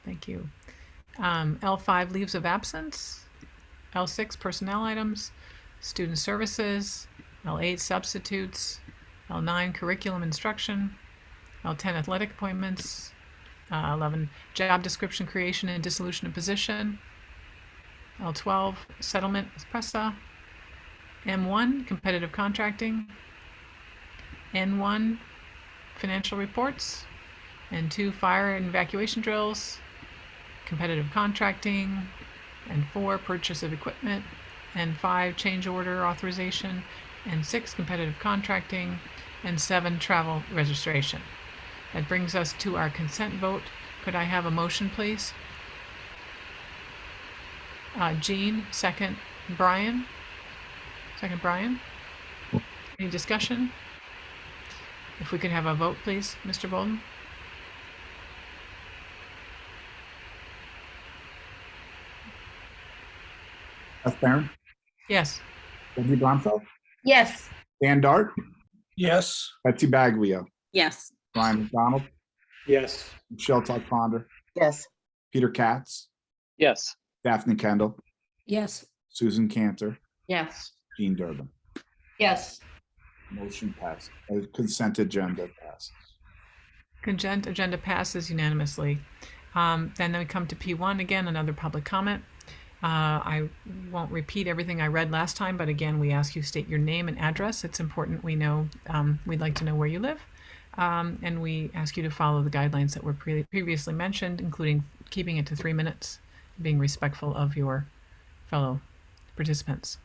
Thank you. L5, leaves of absence. L6, personnel items. Student services. L8, substitutes. L9, curriculum instruction. L10, athletic appointments. 11, job description creation and dissolution of position. L12, settlement with PRESA. M1, competitive contracting. N1, financial reports. N2, fire and evacuation drills. Competitive contracting. And 4, purchase of equipment. And 5, change order authorization. And 6, competitive contracting. And 7, travel registration. That brings us to our consent vote. Could I have a motion, please? Jean, second. Brian? Second, Brian? Any discussion? If we could have a vote, please, Mr. Bolden? Beth Barron, Yes. Debbie Blanco, Yes. Dan Dart, Yes. Betsy Baglio, Yes. Brian McDonald, Yes. Michelle Todd Ponder, Yes. Peter Katz, Yes. Daphne Kendall, Yes. Susan Cantor, Yes. Jean Durbin. Yes. Motion passed. Consent agenda passes. Consent agenda passes unanimously. Then we come to P1 again, another public comment. I won't repeat everything I read last time, but again, we ask you state your name and address. It's important we know, we'd like to know where you live. And we ask you to follow the guidelines that were previously mentioned, including keeping it to 3 minutes, being respectful of your fellow participants.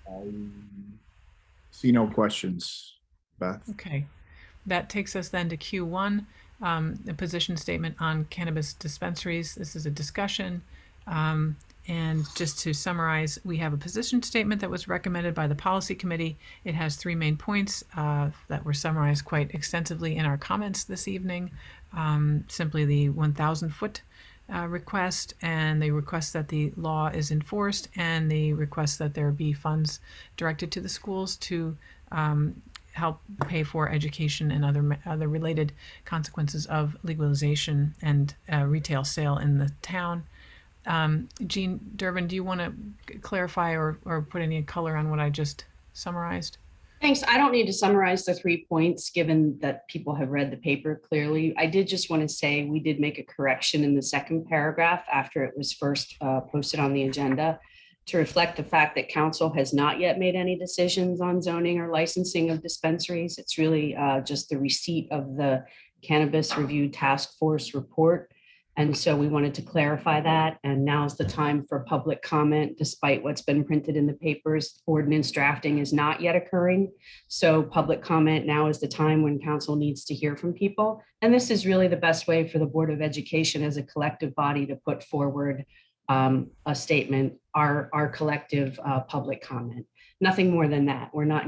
I see no questions, Beth. Okay, that takes us then to Q1, the position statement on cannabis dispensaries. This is a discussion. And just to summarize, we have a position statement that was recommended by the policy committee. It has 3 main points that were summarized quite extensively in our comments this evening. Simply the 1,000-foot request, and the request that the law is enforced, and the request that there be funds directed to the schools to help pay for education and other related consequences of legalization and retail sale in the town. Jean Durbin, do you want to clarify or put any color on what I just summarized? Thanks. I don't need to summarize the 3 points, given that people have read the paper clearly. I did just want to say we did make a correction in the second paragraph after it was first posted on the agenda to reflect the fact that council has not yet made any decisions on zoning or licensing of dispensaries. It's really just the receipt of the Cannabis Review Task Force report. And so we wanted to clarify that. And now is the time for public comment, despite what's been printed in the papers. Ordinance drafting is not yet occurring. So public comment now is the time when council needs to hear from people. And this is really the best way for the Board of Education as a collective body to put forward a statement, our collective public comment. Nothing more than that. We're not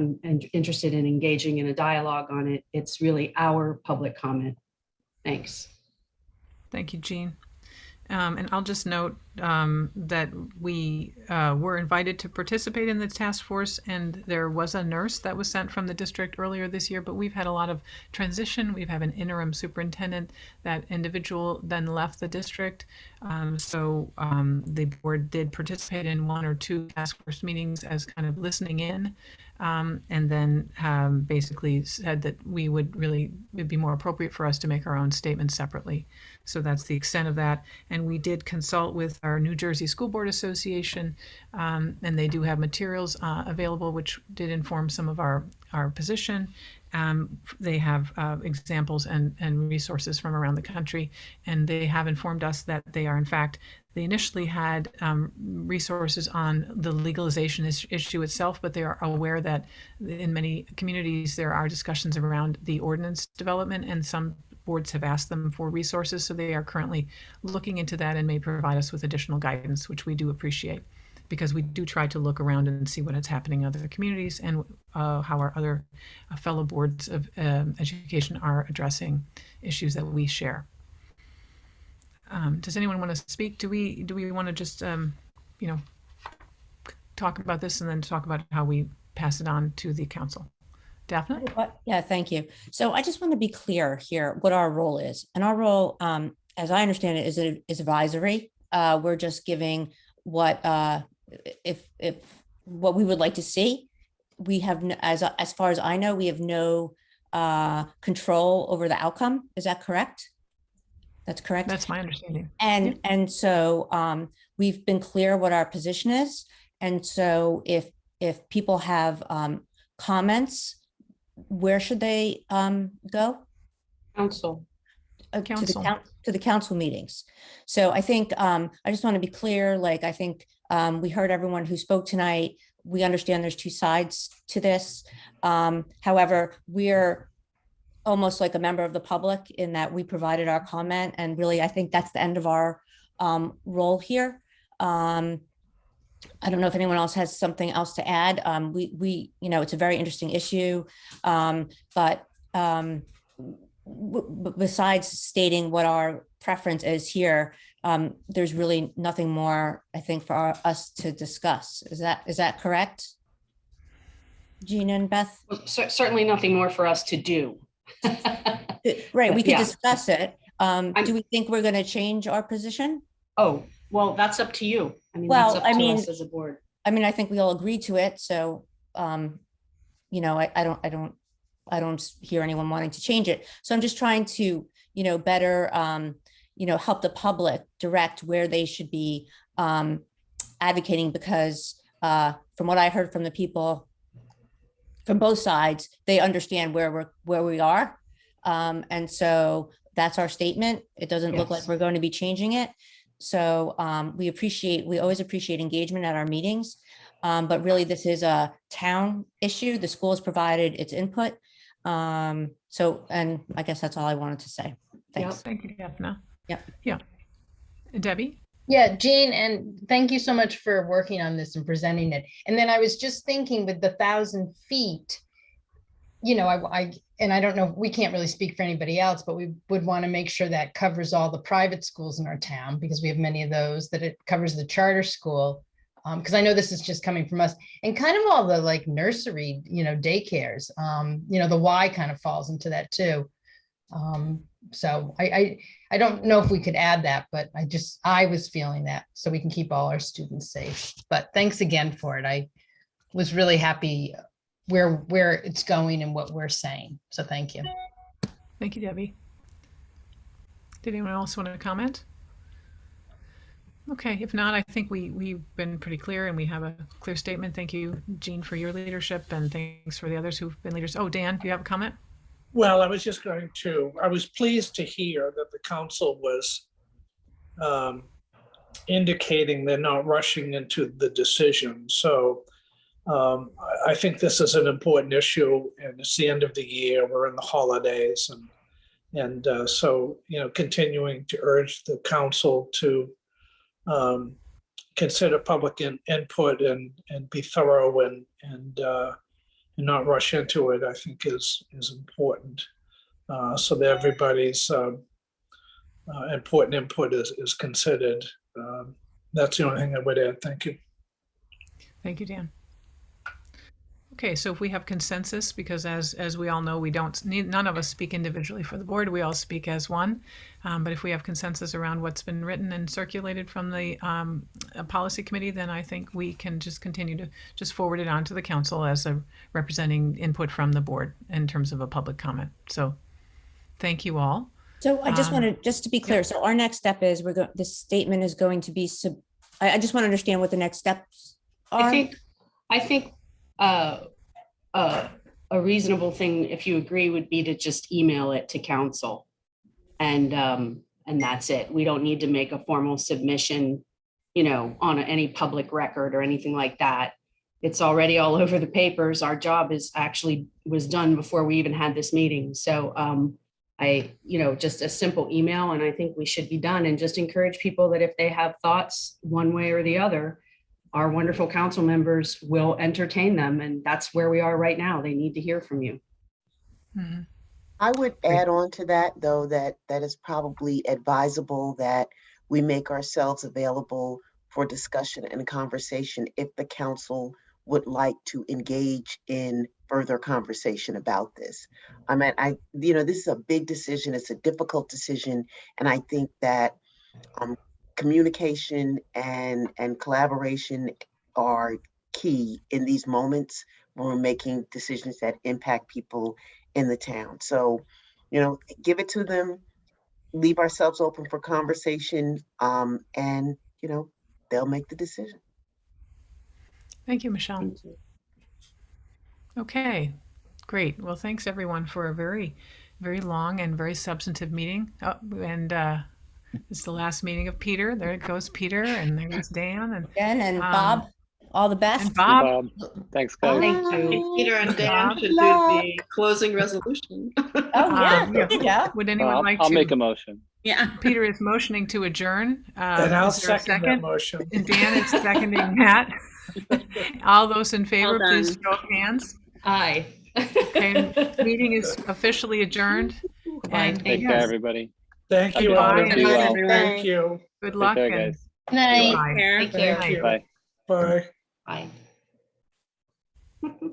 interested in engaging in a dialogue on it. It's really our public comment. Thanks. Thank you, Jean. And I'll just note that we were invited to participate in the task force, and there was a nurse that was sent from the district earlier this year, but we've had a lot of transition. We've had an interim superintendent. That individual then left the district. So the board did participate in 1 or 2 task force meetings as kind of listening in, and then basically said that it'd be more appropriate for us to make our own statements separately. So that's the extent of that. And we did consult with our New Jersey School Board Association, and they do have materials available, which did inform some of our position. They have examples and resources from around the country, and they have informed us that they are, in fact, they initially had resources on the legalization issue itself, but they are aware that in many communities there are discussions around the ordinance development, and some boards have asked them for resources, so they are currently looking into that and may provide us with additional guidance, which we do appreciate, because we do try to look around and see what is happening in other communities and how our other fellow boards of education are addressing issues that we share. Does anyone want to speak? Do we want to just talk about this and then talk about how we pass it on to the council? Daphne? Yeah, thank you. So I just want to be clear here what our role is. And our role, as I understand it, is advisory. We're just giving what if what we would like to see. We have, as far as I know, we have no control over the outcome. Is that correct? That's correct. That's my understanding. And so we've been clear what our position is. And so if people have comments, where should they go? Council. To the council meetings. So I think I just want to be clear. Like, I think we heard everyone who spoke tonight. We understand there's 2 sides to this. However, we're almost like a member of the public in that we provided our comment, and really, I think that's the end of our role here. I don't know if anyone else has something else to add. We it's a very interesting issue, but besides stating what our preference is here, there's really nothing more, I think, for us to discuss. Is that correct? Gina and Beth? Well, certainly nothing more for us to do. Right, we could discuss it. Do we think we're going to change our position? Oh, well, that's up to you. I mean, well, that's up to us as a board. I mean, I think we all agree to it. So, I don't hear anyone wanting to change it. So I'm just trying to, better, help the public direct where they should be advocating, because from what I heard from the people from both sides, they understand where we are. And so that's our statement. It doesn't look like we're going to be changing it. So we always appreciate engagement at our meetings. But really, this is a town issue. The school has provided its input. And I guess that's all I wanted to say. Thanks. Yep. Thank you, Daphne. Yep. Yeah. Debbie? Yeah, Jean, and thank you so much for working on this and presenting it. And then I was just thinking with the 1,000 feet, I don't know, we can't really speak for anybody else, but we would want to make sure that covers all the private schools in our town, because we have many of those, that it covers the charter school. Because I know this is just coming from us, and kind of all the like nursery, daycares, the Y kind of falls into that too. So I don't know if we could add that, but I was feeling that, so we can keep all our students safe. But thanks again for it. I was really happy where it's going and what we're saying. So thank you. Thank you, Debbie. Did anyone else want to comment? Okay, if not, I think we've been pretty clear and we have a clear statement. Thank you, Jean, for your leadership, and thanks for the others who've been leaders. Oh, Dan, do you have a comment? Well, I was pleased to hear that the council was indicating they're not rushing into the decision. So I think this is an important issue, and it's the end of the year. We're in the holidays, and so continuing to urge the council to consider public input and be thorough and not rush into it, I think is important. So that everybody's important input is considered. That's the only thing I would add. Thank you. Thank you, Dan. Okay, so if we have consensus, because as we all know, we don't need, none of us speak individually for the board, we all speak as one. But if we have consensus around what's been written and circulated from the policy committee, then I think we can just continue to just forward it on to the council as a representing input from the board in terms of a public comment. So thank you all. So I just wanted, just to be clear, so our next step is this statement is going to be, I just want to understand what the next steps are. I think a reasonable thing, if you agree, would be to just email it to council. And that's it. We don't need to make a formal submission, on any public record or anything like that. It's already all over the papers. Our job was done before we even had this meeting. So just a simple email, and I think we should be done, and just encourage people that if they have thoughts one way or the other, our wonderful council members will entertain them. And that's where we are right now. They need to hear from you. Mm-hmm. I would add on to that, though, that is probably advisable that we make ourselves available for discussion and conversation if the council would like to engage in further conversation about this. I mean, this is a big decision. It's a difficult decision. And I think that communication and collaboration are key in these moments when we're making decisions that impact people in the town. So, give it to them, leave ourselves open for conversation, and, they'll make the decision. Thank you, Michelle. Okay, great. Well, thanks everyone for a very, very long and very substantive meeting. It's the last meeting of Peter. There it goes, Peter, and there goes Dan and Ben and Bob. All the best. And Bob. Thanks, guys. Thank you. Peter and Dan should do the closing resolution. Would anyone like to? I'll make a motion. Yeah. Peter is motioning to adjourn. And I'll is there a second that motion. And Dan is seconding that. All those in favor, Well please done. show of hands. Aye. Okay, meeting is officially adjourned. And Take care, everybody. Thank you. Bye, all. everyone. Thank you. Good luck. Take care, And guys. Night. bye. Take care. Thank you. Bye. Bye. Bye.